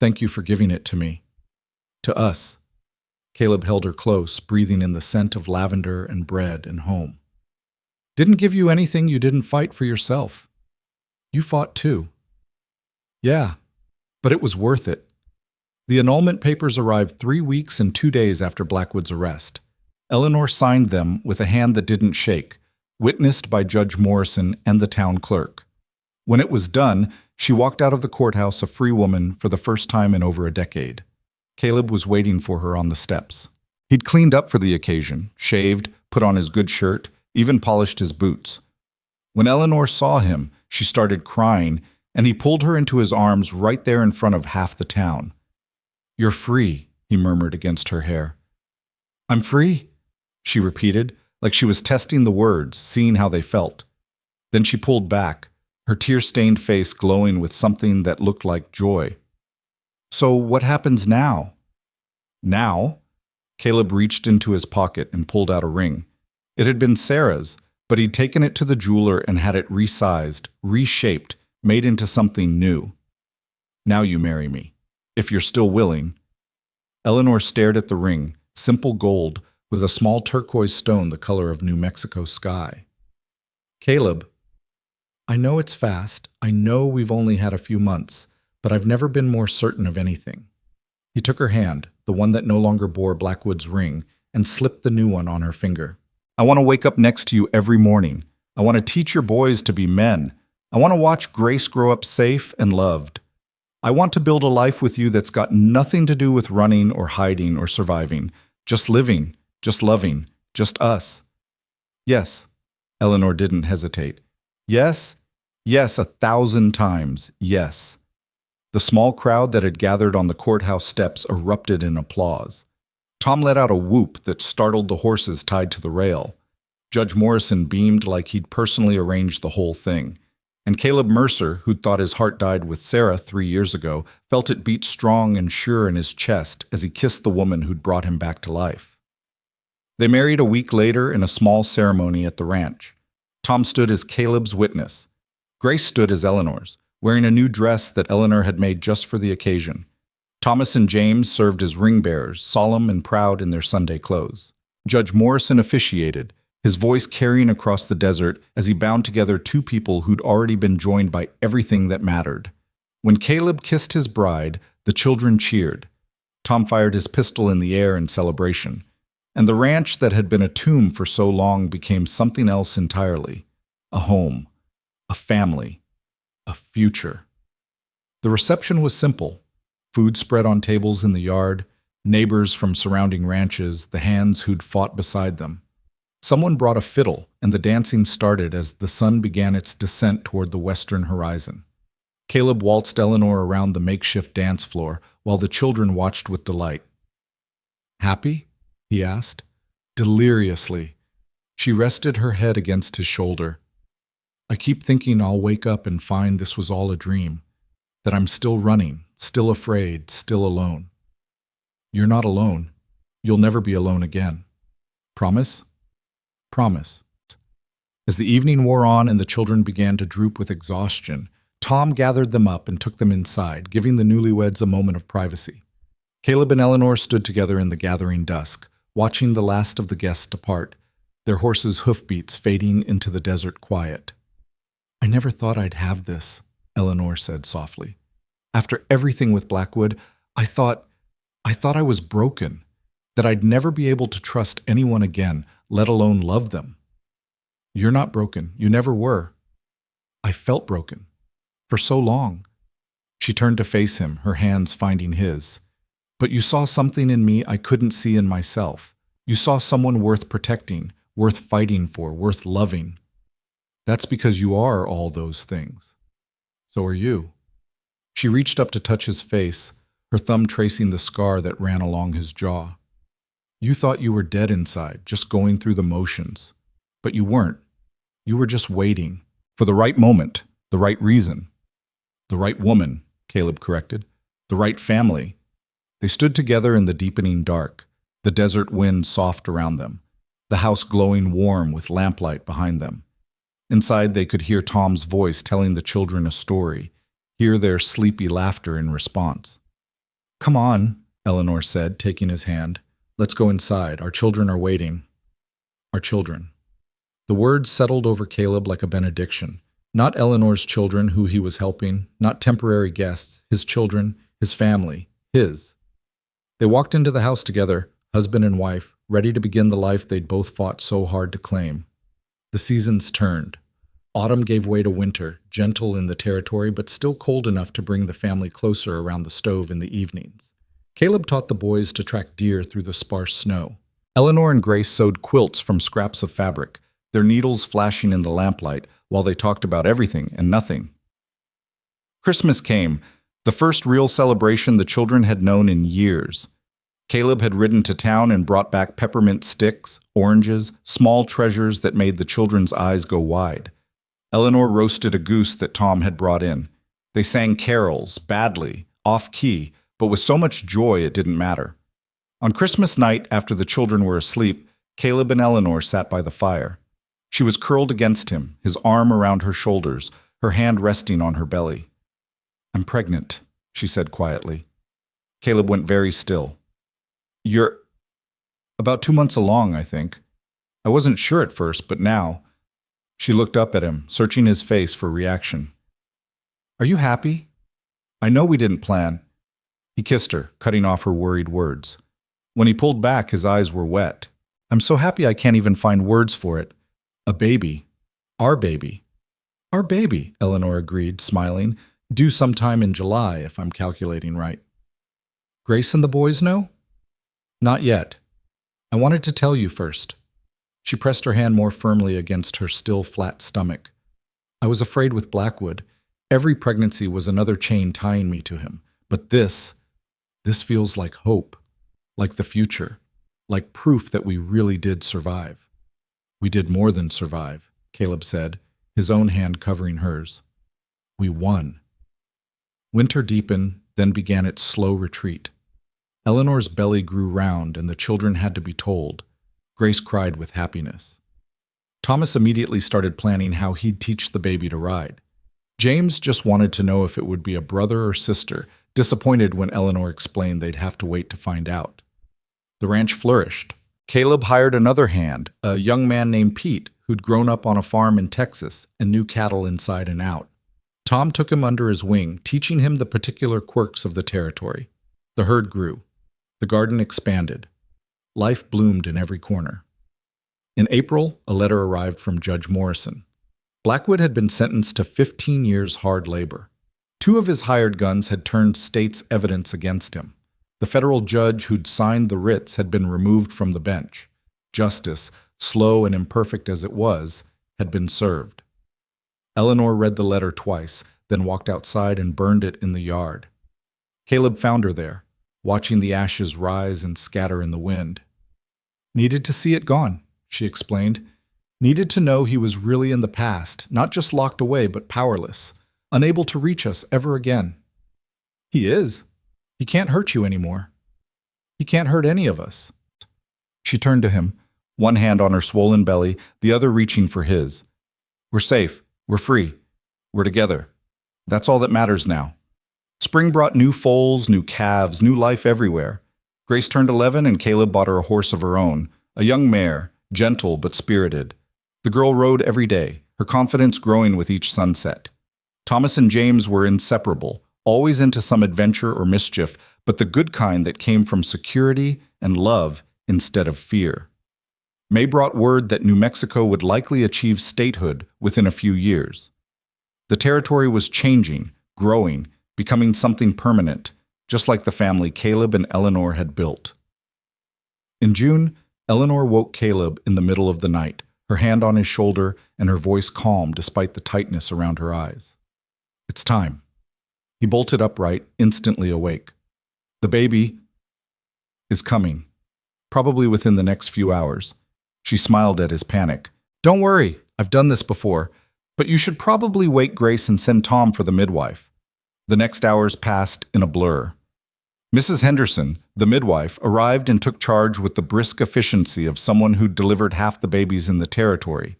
Thank you for giving it to me. To us. Caleb held her close, breathing in the scent of lavender and bread and home. Didn't give you anything you didn't fight for yourself. You fought too. Yeah, but it was worth it. The annulment papers arrived 3 weeks and 2 days after Blackwood's arrest. Eleanor signed them with a hand that didn't shake, witnessed by Judge Morrison and the town clerk. When it was done, she walked out of the courthouse a free woman for the first time in over a decade. Caleb was waiting for her on the steps. He'd cleaned up for the occasion, shaved, put on his good shirt, even polished his boots. When Eleanor saw him, she started crying, and he pulled her into his arms right there in front of half the town. You're free, he murmured against her hair. I'm free, she repeated, like she was testing the words, seeing how they felt. Then she pulled back, her tear-stained face glowing with something that looked like joy. So what happens now? Now? Caleb reached into his pocket and pulled out a ring. It had been Sarah's, but he'd taken it to the jeweler and had it resized, reshaped, made into something new. Now you marry me, if you're still willing. Eleanor stared at the ring, simple gold, with a small turquoise stone the color of New Mexico sky. Caleb, I know it's fast, I know we've only had a few months, but I've never been more certain of anything. He took her hand, the one that no longer bore Blackwood's ring, and slipped the new one on her finger. I want to wake up next to you every morning. I want to teach your boys to be men. I want to watch Grace grow up safe and loved. I want to build a life with you that's got nothing to do with running or hiding or surviving, just living, just loving, just us. Yes, Eleanor didn't hesitate. Yes, yes, 1,000 times, yes. The small crowd that had gathered on the courthouse steps erupted in applause. Tom let out a whoop that startled the horses tied to the rail. Judge Morrison beamed like he'd personally arranged the whole thing. And Caleb Mercer, who'd thought his heart died with Sarah 3 years ago, felt it beat strong and sure in his chest as he kissed the woman who'd brought him back to life. They married a week later in a small ceremony at the ranch. Tom stood as Caleb's witness. Grace stood as Eleanor's, wearing a new dress that Eleanor had made just for the occasion. Thomas and James served as ring bearers, solemn and proud in their Sunday clothes. Judge Morrison officiated, his voice carrying across the desert as he bound together two people who'd already been joined by everything that mattered. When Caleb kissed his bride, the children cheered. Tom fired his pistol in the air in celebration, and the ranch that had been a tomb for so long became something else entirely. A home, a family, a future. The reception was simple. Food spread on tables in the yard, neighbors from surrounding ranches, the hands who'd fought beside them. Someone brought a fiddle, and the dancing started as the sun began its descent toward the western horizon. Caleb waltzed Eleanor around the makeshift dance floor while the children watched with delight. "Happy?" he asked. Deliriously. She rested her head against his shoulder. "I keep thinking I'll wake up and find this was all a dream, that I'm still running, still afraid, still alone." "You're not alone. You'll never be alone again. Promise?" "Promise." As the evening wore on and the children began to droop with exhaustion, Tom gathered them up and took them inside, giving the newlyweds a moment of privacy. Caleb and Eleanor stood together in the gathering dusk, watching the last of the guests depart, their horses' hoofbeats fading into the desert quiet. "I never thought I'd have this," Eleanor said softly. "After everything with Blackwood, I thought I was broken, that I'd never be able to trust anyone again, let alone love them." "You're not broken. You never were." "I felt broken. For so long." She turned to face him, her hands finding his. "But you saw something in me I couldn't see in myself. You saw someone worth protecting, worth fighting for, worth loving. That's because you are all those things. So are you." She reached up to touch his face, her thumb tracing the scar that ran along his jaw. "You thought you were dead inside, just going through the motions. But you weren't. You were just waiting. For the right moment, the right reason. The right woman," Caleb corrected. "The right family." They stood together in the deepening dark, the desert wind soft around them, the house glowing warm with lamplight behind them. Inside they could hear Tom's voice telling the children a story, hear their sleepy laughter in response. "Come on," Eleanor said, taking his hand. "Let's go inside. Our children are waiting." Our children. The words settled over Caleb like a benediction. Not Eleanor's children who he was helping, not temporary guests, his children, his family, his. They walked into the house together, husband and wife, ready to begin the life they'd both fought so hard to claim. The seasons turned. Autumn gave way to winter, gentle in the territory but still cold enough to bring the family closer around the stove in the evenings. Caleb taught the boys to track deer through the sparse snow. Eleanor and Grace sewed quilts from scraps of fabric, their needles flashing in the lamplight while they talked about everything and nothing. Christmas came, the first real celebration the children had known in years. Caleb had ridden to town and brought back peppermint sticks, oranges, small treasures that made the children's eyes go wide. Eleanor roasted a goose that Tom had brought in. They sang carols, badly, off-key, but with so much joy it didn't matter. On Christmas night, after the children were asleep, Caleb and Eleanor sat by the fire. She was curled against him, his arm around her shoulders, her hand resting on her belly. "I'm pregnant," she said quietly. Caleb went very still. "You're about 2 months along, I think. I wasn't sure at first, but now." She looked up at him, searching his face for reaction. "Are you happy? I know we didn't plan." He kissed her, cutting off her worried words. When he pulled back, his eyes were wet. "I'm so happy I can't even find words for it. A baby. Our baby." "Our baby," Eleanor agreed, smiling. "Due sometime in July, if I'm calculating right." "Grace and the boys know?" "Not yet. I wanted to tell you first." She pressed her hand more firmly against her still flat stomach. "I was afraid with Blackwood. Every pregnancy was another chain tying me to him. But this feels like hope, like the future, like proof that we really did survive. We did more than survive, Caleb said, his own hand covering hers. We won. Winter deepened, then began its slow retreat. Eleanor's belly grew round, and the children had to be told. Grace cried with happiness. Thomas immediately started planning how he'd teach the baby to ride. James just wanted to know if it would be a brother or sister, disappointed when Eleanor explained they'd have to wait to find out. The ranch flourished. Caleb hired another hand, a young man named Pete, who'd grown up on a farm in Texas and knew cattle inside and out. Tom took him under his wing, teaching him the particular quirks of the territory. The herd grew. The garden expanded. Life bloomed in every corner. In April, a letter arrived from Judge Morrison. Blackwood had been sentenced to 15 years hard labor. 2 of his hired guns had turned state's evidence against him. The federal judge who'd signed the writs had been removed from the bench. Justice, slow and imperfect as it was, had been served. Eleanor read the letter twice, then walked outside and burned it in the yard. Caleb found her there, watching the ashes rise and scatter in the wind. Needed to see it gone, she explained. Needed to know he was really in the past, not just locked away but powerless, unable to reach us ever again. He is. He can't hurt you anymore. He can't hurt any of us. She turned to him, one hand on her swollen belly, the other reaching for his. We're safe. We're free. We're together. That's all that matters now. Spring brought new foals, new calves, new life everywhere. Grace turned 11 and Caleb bought her a horse of her own, a young mare, gentle but spirited. The girl rode every day, her confidence growing with each sunset. Thomas and James were inseparable, always into some adventure or mischief, but the good kind that came from security and love instead of fear. May brought word that New Mexico would likely achieve statehood within a few years. The territory was changing, growing, becoming something permanent, just like the family Caleb and Eleanor had built. In June, Eleanor woke Caleb in the middle of the night, her hand on his shoulder and her voice calm despite the tightness around her eyes. It's time. He bolted upright, instantly awake. The baby is coming, probably within the next few hours. She smiled at his panic. Don't worry, I've done this before, but you should probably wake Grace and send Tom for the midwife. The next hours passed in a blur. Mrs. Henderson, the midwife, arrived and took charge with the brisk efficiency of someone who'd delivered half the babies in the territory.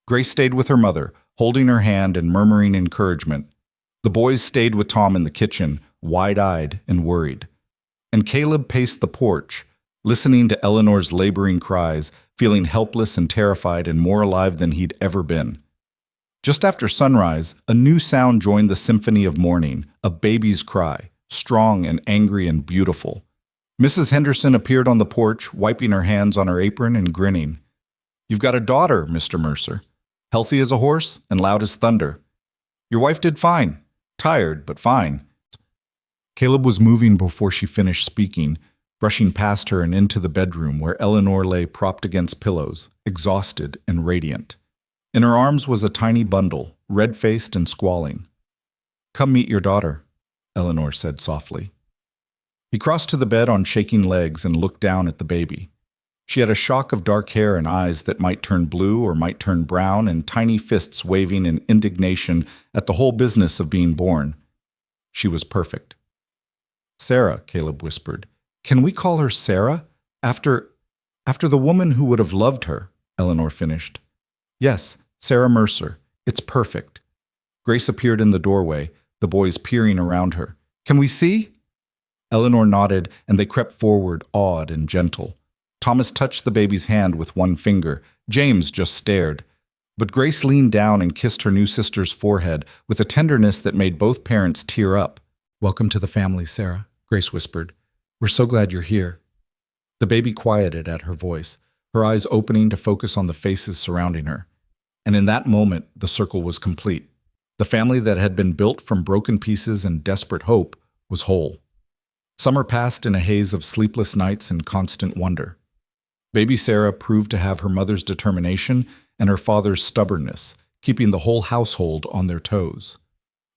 Grace stayed with her mother, holding her hand and murmuring encouragement. The boys stayed with Tom in the kitchen, wide-eyed and worried. And Caleb paced the porch, listening to Eleanor's laboring cries, feeling helpless and terrified and more alive than he'd ever been. Just after sunrise, a new sound joined the symphony of morning, a baby's cry, strong and angry and beautiful. Mrs. Henderson appeared on the porch, wiping her hands on her apron and grinning. You've got a daughter, Mr. Mercer. Healthy as a horse and loud as thunder. Your wife did fine. Tired, but fine. Caleb was moving before she finished speaking, brushing past her and into the bedroom where Eleanor lay propped against pillows, exhausted and radiant. In her arms was a tiny bundle, red-faced and squalling. Come meet your daughter, Eleanor said softly. He crossed to the bed on shaking legs and looked down at the baby. She had a shock of dark hair and eyes that might turn blue or might turn brown, and tiny fists waving in indignation at the whole business of being born. She was perfect. Sarah, Caleb whispered. Can we call her Sarah? After the woman who would have loved her, Eleanor finished. Yes, Sarah Mercer. It's perfect. Grace appeared in the doorway, the boys peering around her. Can we see? Eleanor nodded, and they crept forward, awed and gentle. Thomas touched the baby's hand with one finger. James just stared. But Grace leaned down and kissed her new sister's forehead with a tenderness that made both parents tear up. Welcome to the family, Sarah, Grace whispered. We're so glad you're here. The baby quieted at her voice, her eyes opening to focus on the faces surrounding her. And in that moment, the circle was complete. The family that had been built from broken pieces and desperate hope was whole. Summer passed in a haze of sleepless nights and constant wonder. Baby Sarah proved to have her mother's determination and her father's stubbornness, keeping the whole household on their toes.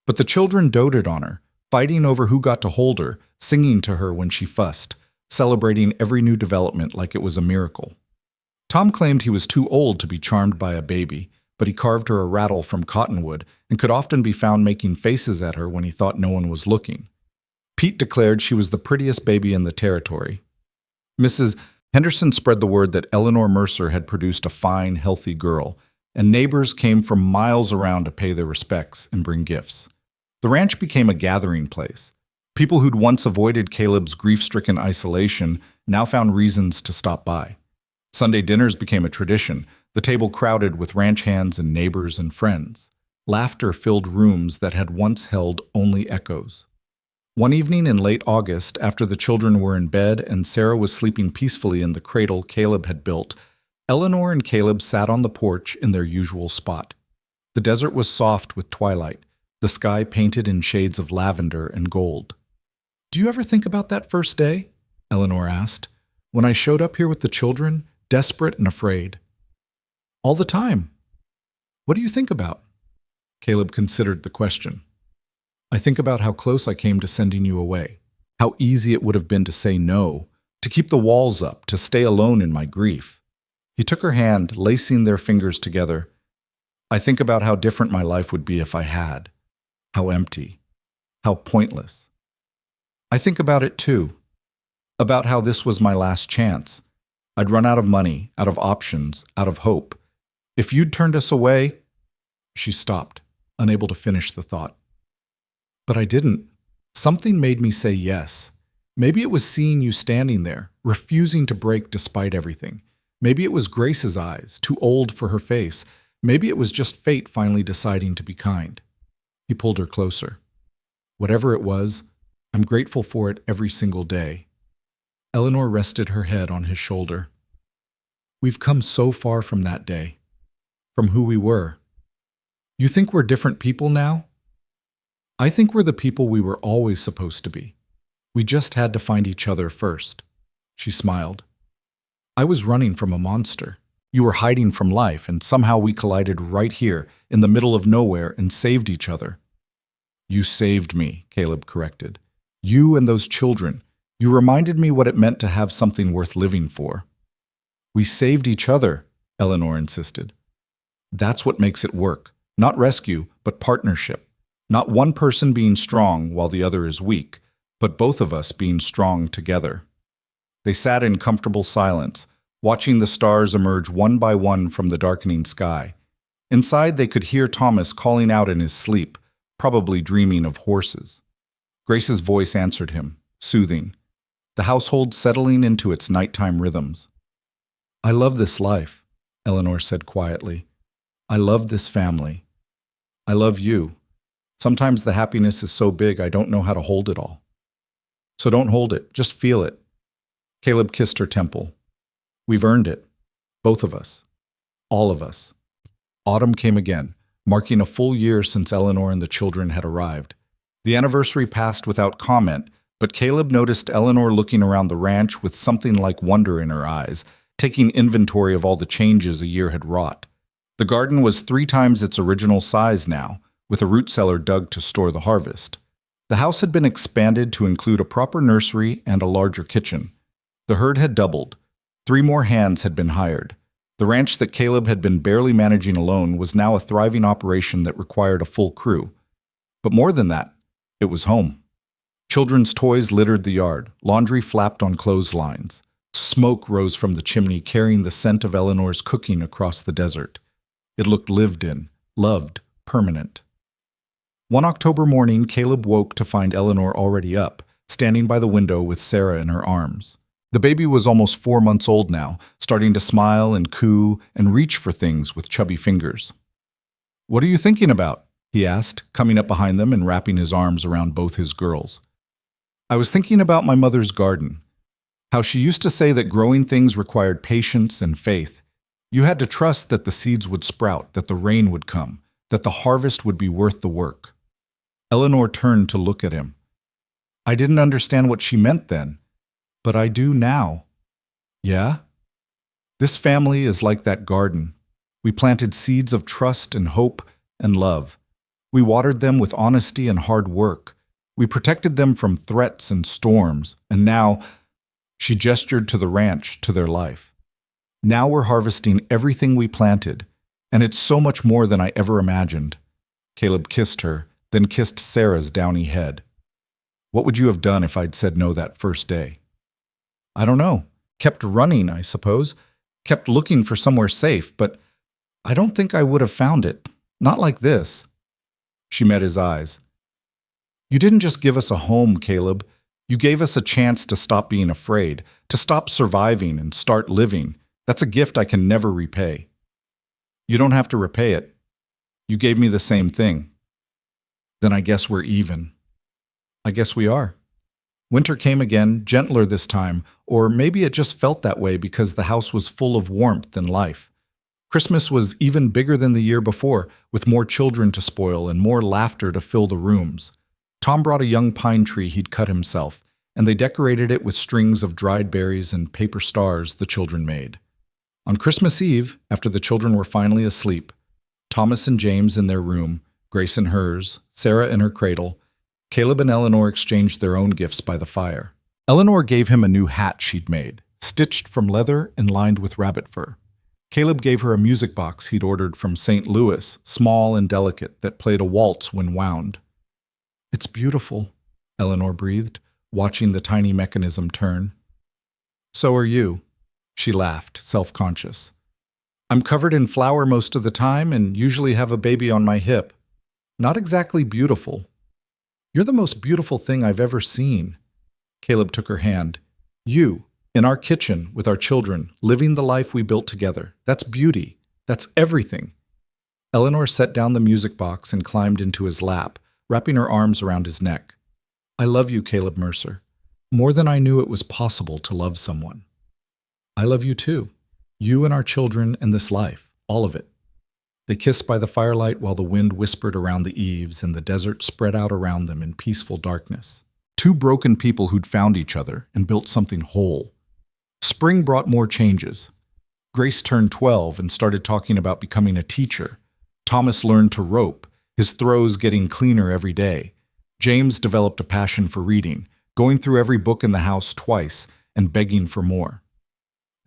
But the children doted on her, fighting over who got to hold her, singing to her when she fussed, celebrating every new development like it was a miracle. Tom claimed he was too old to be charmed by a baby, but he carved her a rattle from cottonwood and could often be found making faces at her when he thought no one was looking. Pete declared she was the prettiest baby in the territory. Mrs. Henderson spread the word that Eleanor Mercer had produced a fine, healthy girl, and neighbors came from miles around to pay their respects and bring gifts. The ranch became a gathering place. People who'd once avoided Caleb's grief-stricken isolation now found reasons to stop by. Sunday dinners became a tradition, the table crowded with ranch hands and neighbors and friends. Laughter filled rooms that had once held only echoes. One evening in late August, after the children were in bed and Sarah was sleeping peacefully in the cradle Caleb had built, Eleanor and Caleb sat on the porch in their usual spot. The desert was soft with twilight, the sky painted in shades of lavender and gold. "Do you ever think about that first day?" Eleanor asked. "When I showed up here with the children, desperate and afraid." "All the time." "What do you think about?" Caleb considered the question. "I think about how close I came to sending you away, how easy it would have been to say no, to keep the walls up, to stay alone in my grief." He took her hand, lacing their fingers together. "I think about how different my life would be if I had, how empty, how pointless. I think about it too, about how this was my last chance. I'd run out of money, out of options, out of hope. If you'd turned us away—" She stopped, unable to finish the thought. "But I didn't. Something made me say yes. Maybe it was seeing you standing there, refusing to break despite everything. Maybe it was Grace's eyes, too old for her face. Maybe it was just fate finally deciding to be kind." He pulled her closer. "Whatever it was, I'm grateful for it every single day." Eleanor rested her head on his shoulder. "We've come so far from that day, from who we were. You think we're different people now? I think we're the people we were always supposed to be. We just had to find each other first." She smiled. "I was running from a monster. You were hiding from life, and somehow we collided right here, in the middle of nowhere, and saved each other." "You saved me," Caleb corrected. "You and those children. You reminded me what it meant to have something worth living for." "We saved each other," Eleanor insisted. "That's what makes it work. Not rescue, but partnership. Not one person being strong while the other is weak, but both of us being strong together." They sat in comfortable silence, watching the stars emerge one by one from the darkening sky. Inside, they could hear Thomas calling out in his sleep, probably dreaming of horses. Grace's voice answered him, soothing, the household settling into its nighttime rhythms. "I love this life," Eleanor said quietly. "I love this family. I love you. Sometimes the happiness is so big I don't know how to hold it all. So don't hold it, just feel it." Caleb kissed her temple. "We've earned it. Both of us. All of us." Autumn came again, marking a full year since Eleanor and the children had arrived. The anniversary passed without comment, but Caleb noticed Eleanor looking around the ranch with something like wonder in her eyes, taking inventory of all the changes a year had wrought. The garden was 3 times its original size now, with a root cellar dug to store the harvest. The house had been expanded to include a proper nursery and a larger kitchen. The herd had doubled. 3 more hands had been hired. The ranch that Caleb had been barely managing alone was now a thriving operation that required a full crew. But more than that, it was home. Children's toys littered the yard. Laundry flapped on clotheslines. Smoke rose from the chimney, carrying the scent of Eleanor's cooking across the desert. It looked lived in, loved, permanent. One October morning, Caleb woke to find Eleanor already up, standing by the window with Sarah in her arms. The baby was almost 4 months old now, starting to smile and coo and reach for things with chubby fingers. "What are you thinking about?" he asked, coming up behind them and wrapping his arms around both his girls. "I was thinking about my mother's garden. How she used to say that growing things required patience and faith. You had to trust that the seeds would sprout, that the rain would come, that the harvest would be worth the work." Eleanor turned to look at him. "I didn't understand what she meant then, but I do now." "Yeah? This family is like that garden. We planted seeds of trust and hope and love. We watered them with honesty and hard work. We protected them from threats and storms, and now, she gestured to the ranch, to their life. Now we're harvesting everything we planted, and it's so much more than I ever imagined. Caleb kissed her, then kissed Sarah's downy head. What would you have done if I'd said no that first day? I don't know. Kept running, I suppose. Kept looking for somewhere safe, but I don't think I would have found it. Not like this. She met his eyes. You didn't just give us a home, Caleb. You gave us a chance to stop being afraid, to stop surviving and start living. That's a gift I can never repay. You don't have to repay it. You gave me the same thing. Then I guess we're even. I guess we are. Winter came again, gentler this time, or maybe it just felt that way because the house was full of warmth and life. Christmas was even bigger than the year before, with more children to spoil and more laughter to fill the rooms. Tom brought a young pine tree he'd cut himself, and they decorated it with strings of dried berries and paper stars the children made. On Christmas Eve, after the children were finally asleep, Thomas and James in their room, Grace in hers, Sarah in her cradle, Caleb and Eleanor exchanged their own gifts by the fire. Eleanor gave him a new hat she'd made, stitched from leather and lined with rabbit fur. Caleb gave her a music box he'd ordered from St. Louis, small and delicate, that played a waltz when wound. It's beautiful, Eleanor breathed, watching the tiny mechanism turn. So are you, she laughed, self-conscious. I'm covered in flour most of the time and usually have a baby on my hip. Not exactly beautiful. You're the most beautiful thing I've ever seen. Caleb took her hand. You, in our kitchen, with our children, living the life we built together. That's beauty. That's everything. Eleanor set down the music box and climbed into his lap, wrapping her arms around his neck. I love you, Caleb Mercer. More than I knew it was possible to love someone. I love you too. You and our children and this life. All of it. They kissed by the firelight while the wind whispered around the eaves and the desert spread out around them in peaceful darkness. Two broken people who'd found each other and built something whole. Spring brought more changes. Grace turned 12 and started talking about becoming a teacher. Thomas learned to rope, his throws getting cleaner every day. James developed a passion for reading, going through every book in the house twice and begging for more.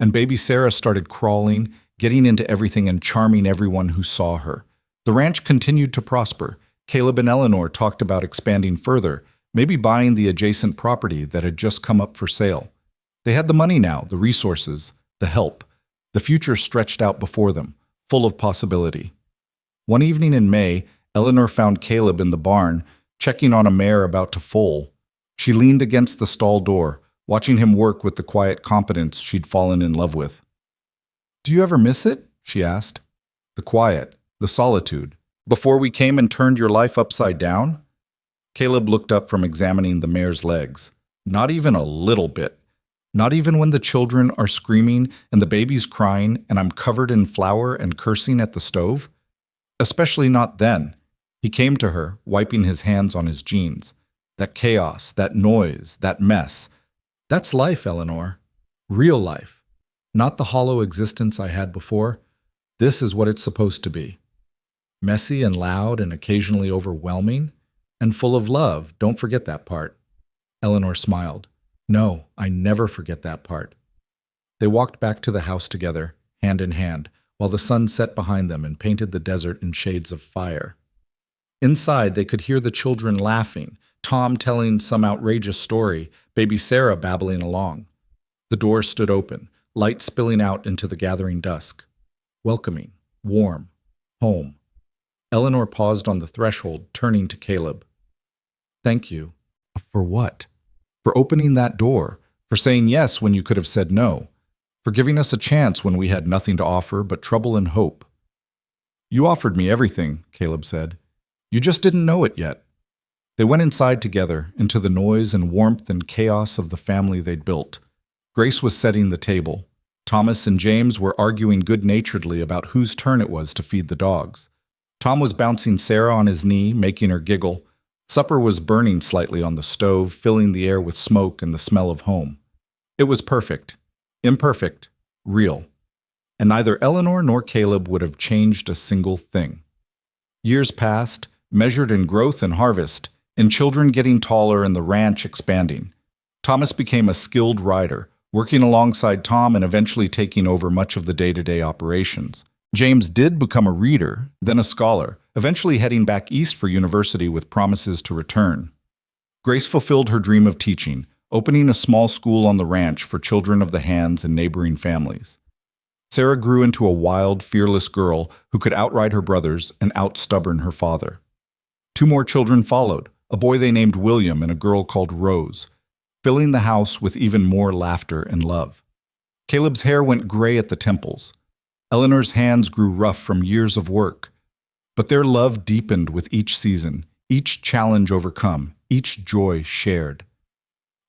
And baby Sarah started crawling, getting into everything and charming everyone who saw her. The ranch continued to prosper. Caleb and Eleanor talked about expanding further, maybe buying the adjacent property that had just come up for sale. They had the money now, the resources, the help. The future stretched out before them, full of possibility. One evening in May, Eleanor found Caleb in the barn, checking on a mare about to foal. She leaned against the stall door, watching him work with the quiet competence she'd fallen in love with. Do you ever miss it? She asked. The quiet, the solitude. Before we came and turned your life upside down? Caleb looked up from examining the mare's legs. Not even a little bit. Not even when the children are screaming and the baby's crying and I'm covered in flour and cursing at the stove? Especially not then. He came to her, wiping his hands on his jeans. That chaos, that noise, that mess. That's life, Eleanor. Real life. Not the hollow existence I had before. This is what it's supposed to be. Messy and loud and occasionally overwhelming. And full of love. Don't forget that part. Eleanor smiled. No, I never forget that part. They walked back to the house together, hand in hand, while the sun set behind them and painted the desert in shades of fire. Inside, they could hear the children laughing, Tom telling some outrageous story, baby Sarah babbling along. The door stood open, light spilling out into the gathering dusk. Welcoming, warm, home. Eleanor paused on the threshold, turning to Caleb. Thank you. For what? For opening that door, for saying yes when you could have said no, for giving us a chance when we had nothing to offer but trouble and hope. You offered me everything, Caleb said. You just didn't know it yet. They went inside together, into the noise and warmth and chaos of the family they'd built. Grace was setting the table. Thomas and James were arguing good-naturedly about whose turn it was to feed the dogs. Tom was bouncing Sarah on his knee, making her giggle. Supper was burning slightly on the stove, filling the air with smoke and the smell of home. It was perfect, imperfect, real. And neither Eleanor nor Caleb would have changed a single thing. Years passed, measured in growth and harvest, in children getting taller and the ranch expanding. Thomas became a skilled rider, working alongside Tom and eventually taking over much of the day-to-day operations. James did become a reader, then a scholar, eventually heading back east for university with promises to return. Grace fulfilled her dream of teaching, opening a small school on the ranch for children of the hands and neighboring families. Sarah grew into a wild, fearless girl who could outride her brothers and outstubborn her father. 2 more children followed, a boy they named William and a girl called Rose, filling the house with even more laughter and love. Caleb's hair went gray at the temples. Eleanor's hands grew rough from years of work. But their love deepened with each season, each challenge overcome, each joy shared.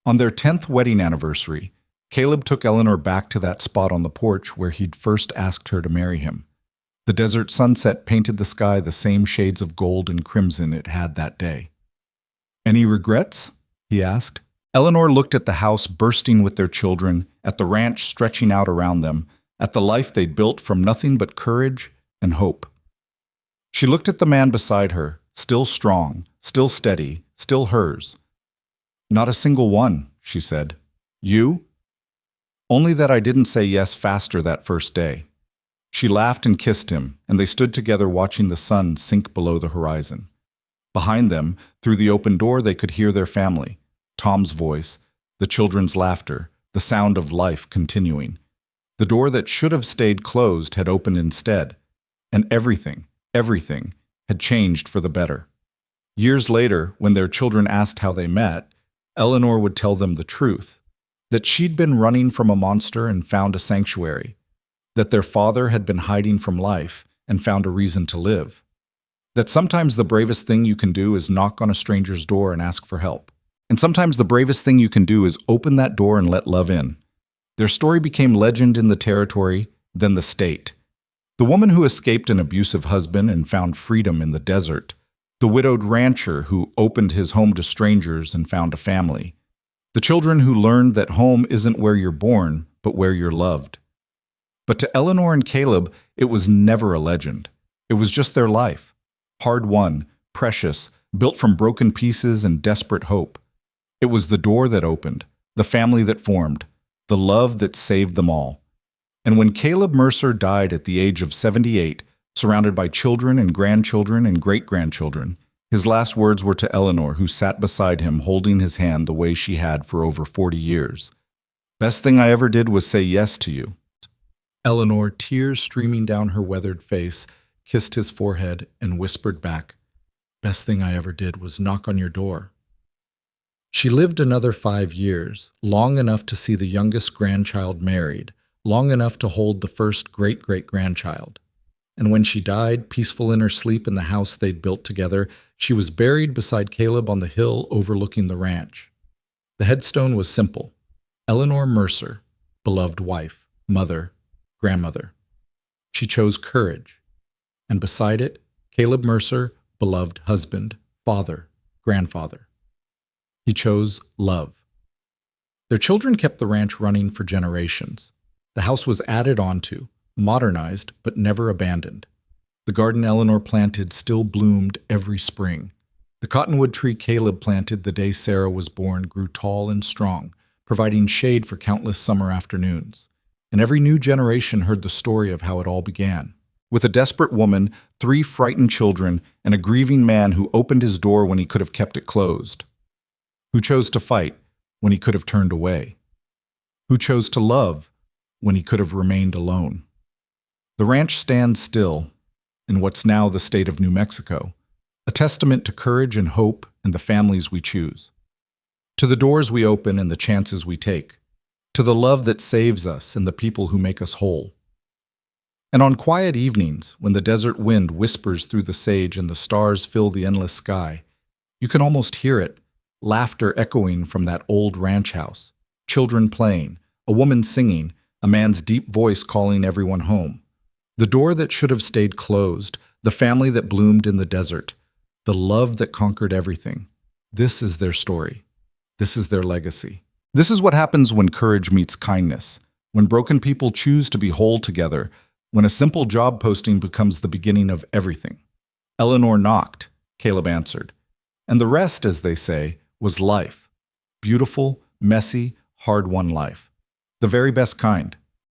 On their 10th wedding anniversary, Caleb took Eleanor back to that spot on the porch where he'd first asked her to marry him. The desert sunset painted the sky the same shades of gold and crimson it had that day. "Any regrets?" he asked. Eleanor looked at the house bursting with their children, at the ranch stretching out around them, at the life they'd built from nothing but courage and hope. She looked at the man beside her, still strong, still steady, still hers. "Not a single one," she said. "You?" "Only that I didn't say yes faster that first day." She laughed and kissed him, and they stood together watching the sun sink below the horizon. Behind them, through the open door, they could hear their family, Tom's voice, the children's laughter, the sound of life continuing. The door that should have stayed closed had opened instead, and everything had changed for the better. Years later, when their children asked how they met, Eleanor would tell them the truth, that she'd been running from a monster and found a sanctuary, that their father had been hiding from life and found a reason to live, that sometimes the bravest thing you can do is knock on a stranger's door and ask for help, and sometimes the bravest thing you can do is open that door and let love in. Their story became legend in the territory, then the state. The woman who escaped an abusive husband and found freedom in the desert, the widowed rancher who opened his home to strangers and found a family, the children who learned that home isn't where you're born, but where you're loved. But to Eleanor and Caleb, it was never a legend. It was just their life. Hard-won, precious, built from broken pieces and desperate hope. It was the door that opened, the family that formed, the love that saved them all. And when Caleb Mercer died at the age of 78, surrounded by children and grandchildren and great-grandchildren, his last words were to Eleanor, who sat beside him holding his hand the way she had for over 40 years. "Best thing I ever did was say yes to you." Eleanor, tears streaming down her weathered face, kissed his forehead and whispered back, "Best thing I ever did was knock on your door." She lived another 5 years, long enough to see the youngest grandchild married, long enough to hold the first great-great-grandchild. And when she died, peaceful in her sleep in the house they'd built together, she was buried beside Caleb on the hill overlooking the ranch. The headstone was simple: Eleanor Mercer, beloved wife, mother, grandmother. She chose courage. And beside it, Caleb Mercer, beloved husband, father, grandfather. He chose love. Their children kept the ranch running for generations. The house was added onto, modernized, but never abandoned. The garden Eleanor planted still bloomed every spring. The cottonwood tree Caleb planted the day Sarah was born grew tall and strong, providing shade for countless summer afternoons. And every new generation heard the story of how it all began. With a desperate woman, 3 frightened children, and a grieving man who opened his door when he could have kept it closed. Who chose to fight when he could have turned away. Who chose to love when he could have remained alone. The ranch stands still in what's now the state of New Mexico, a testament to courage and hope and the families we choose. To the doors we open and the chances we take. To the love that saves us and the people who make us whole. And on quiet evenings, when the desert wind whispers through the sage and the stars fill the endless sky, you can almost hear it, laughter echoing from that old ranch house, children playing, a woman singing, a man's deep voice calling everyone home. The door that should have stayed closed, the family that bloomed in the desert, the love that conquered everything. This is their story. This is their legacy. This is what happens when courage meets kindness, when broken people choose to be whole together, when a simple job posting becomes the beginning of everything. Eleanor knocked. Caleb answered. And the rest, as they say, was life. Beautiful, messy, hard-won life. The very best kind.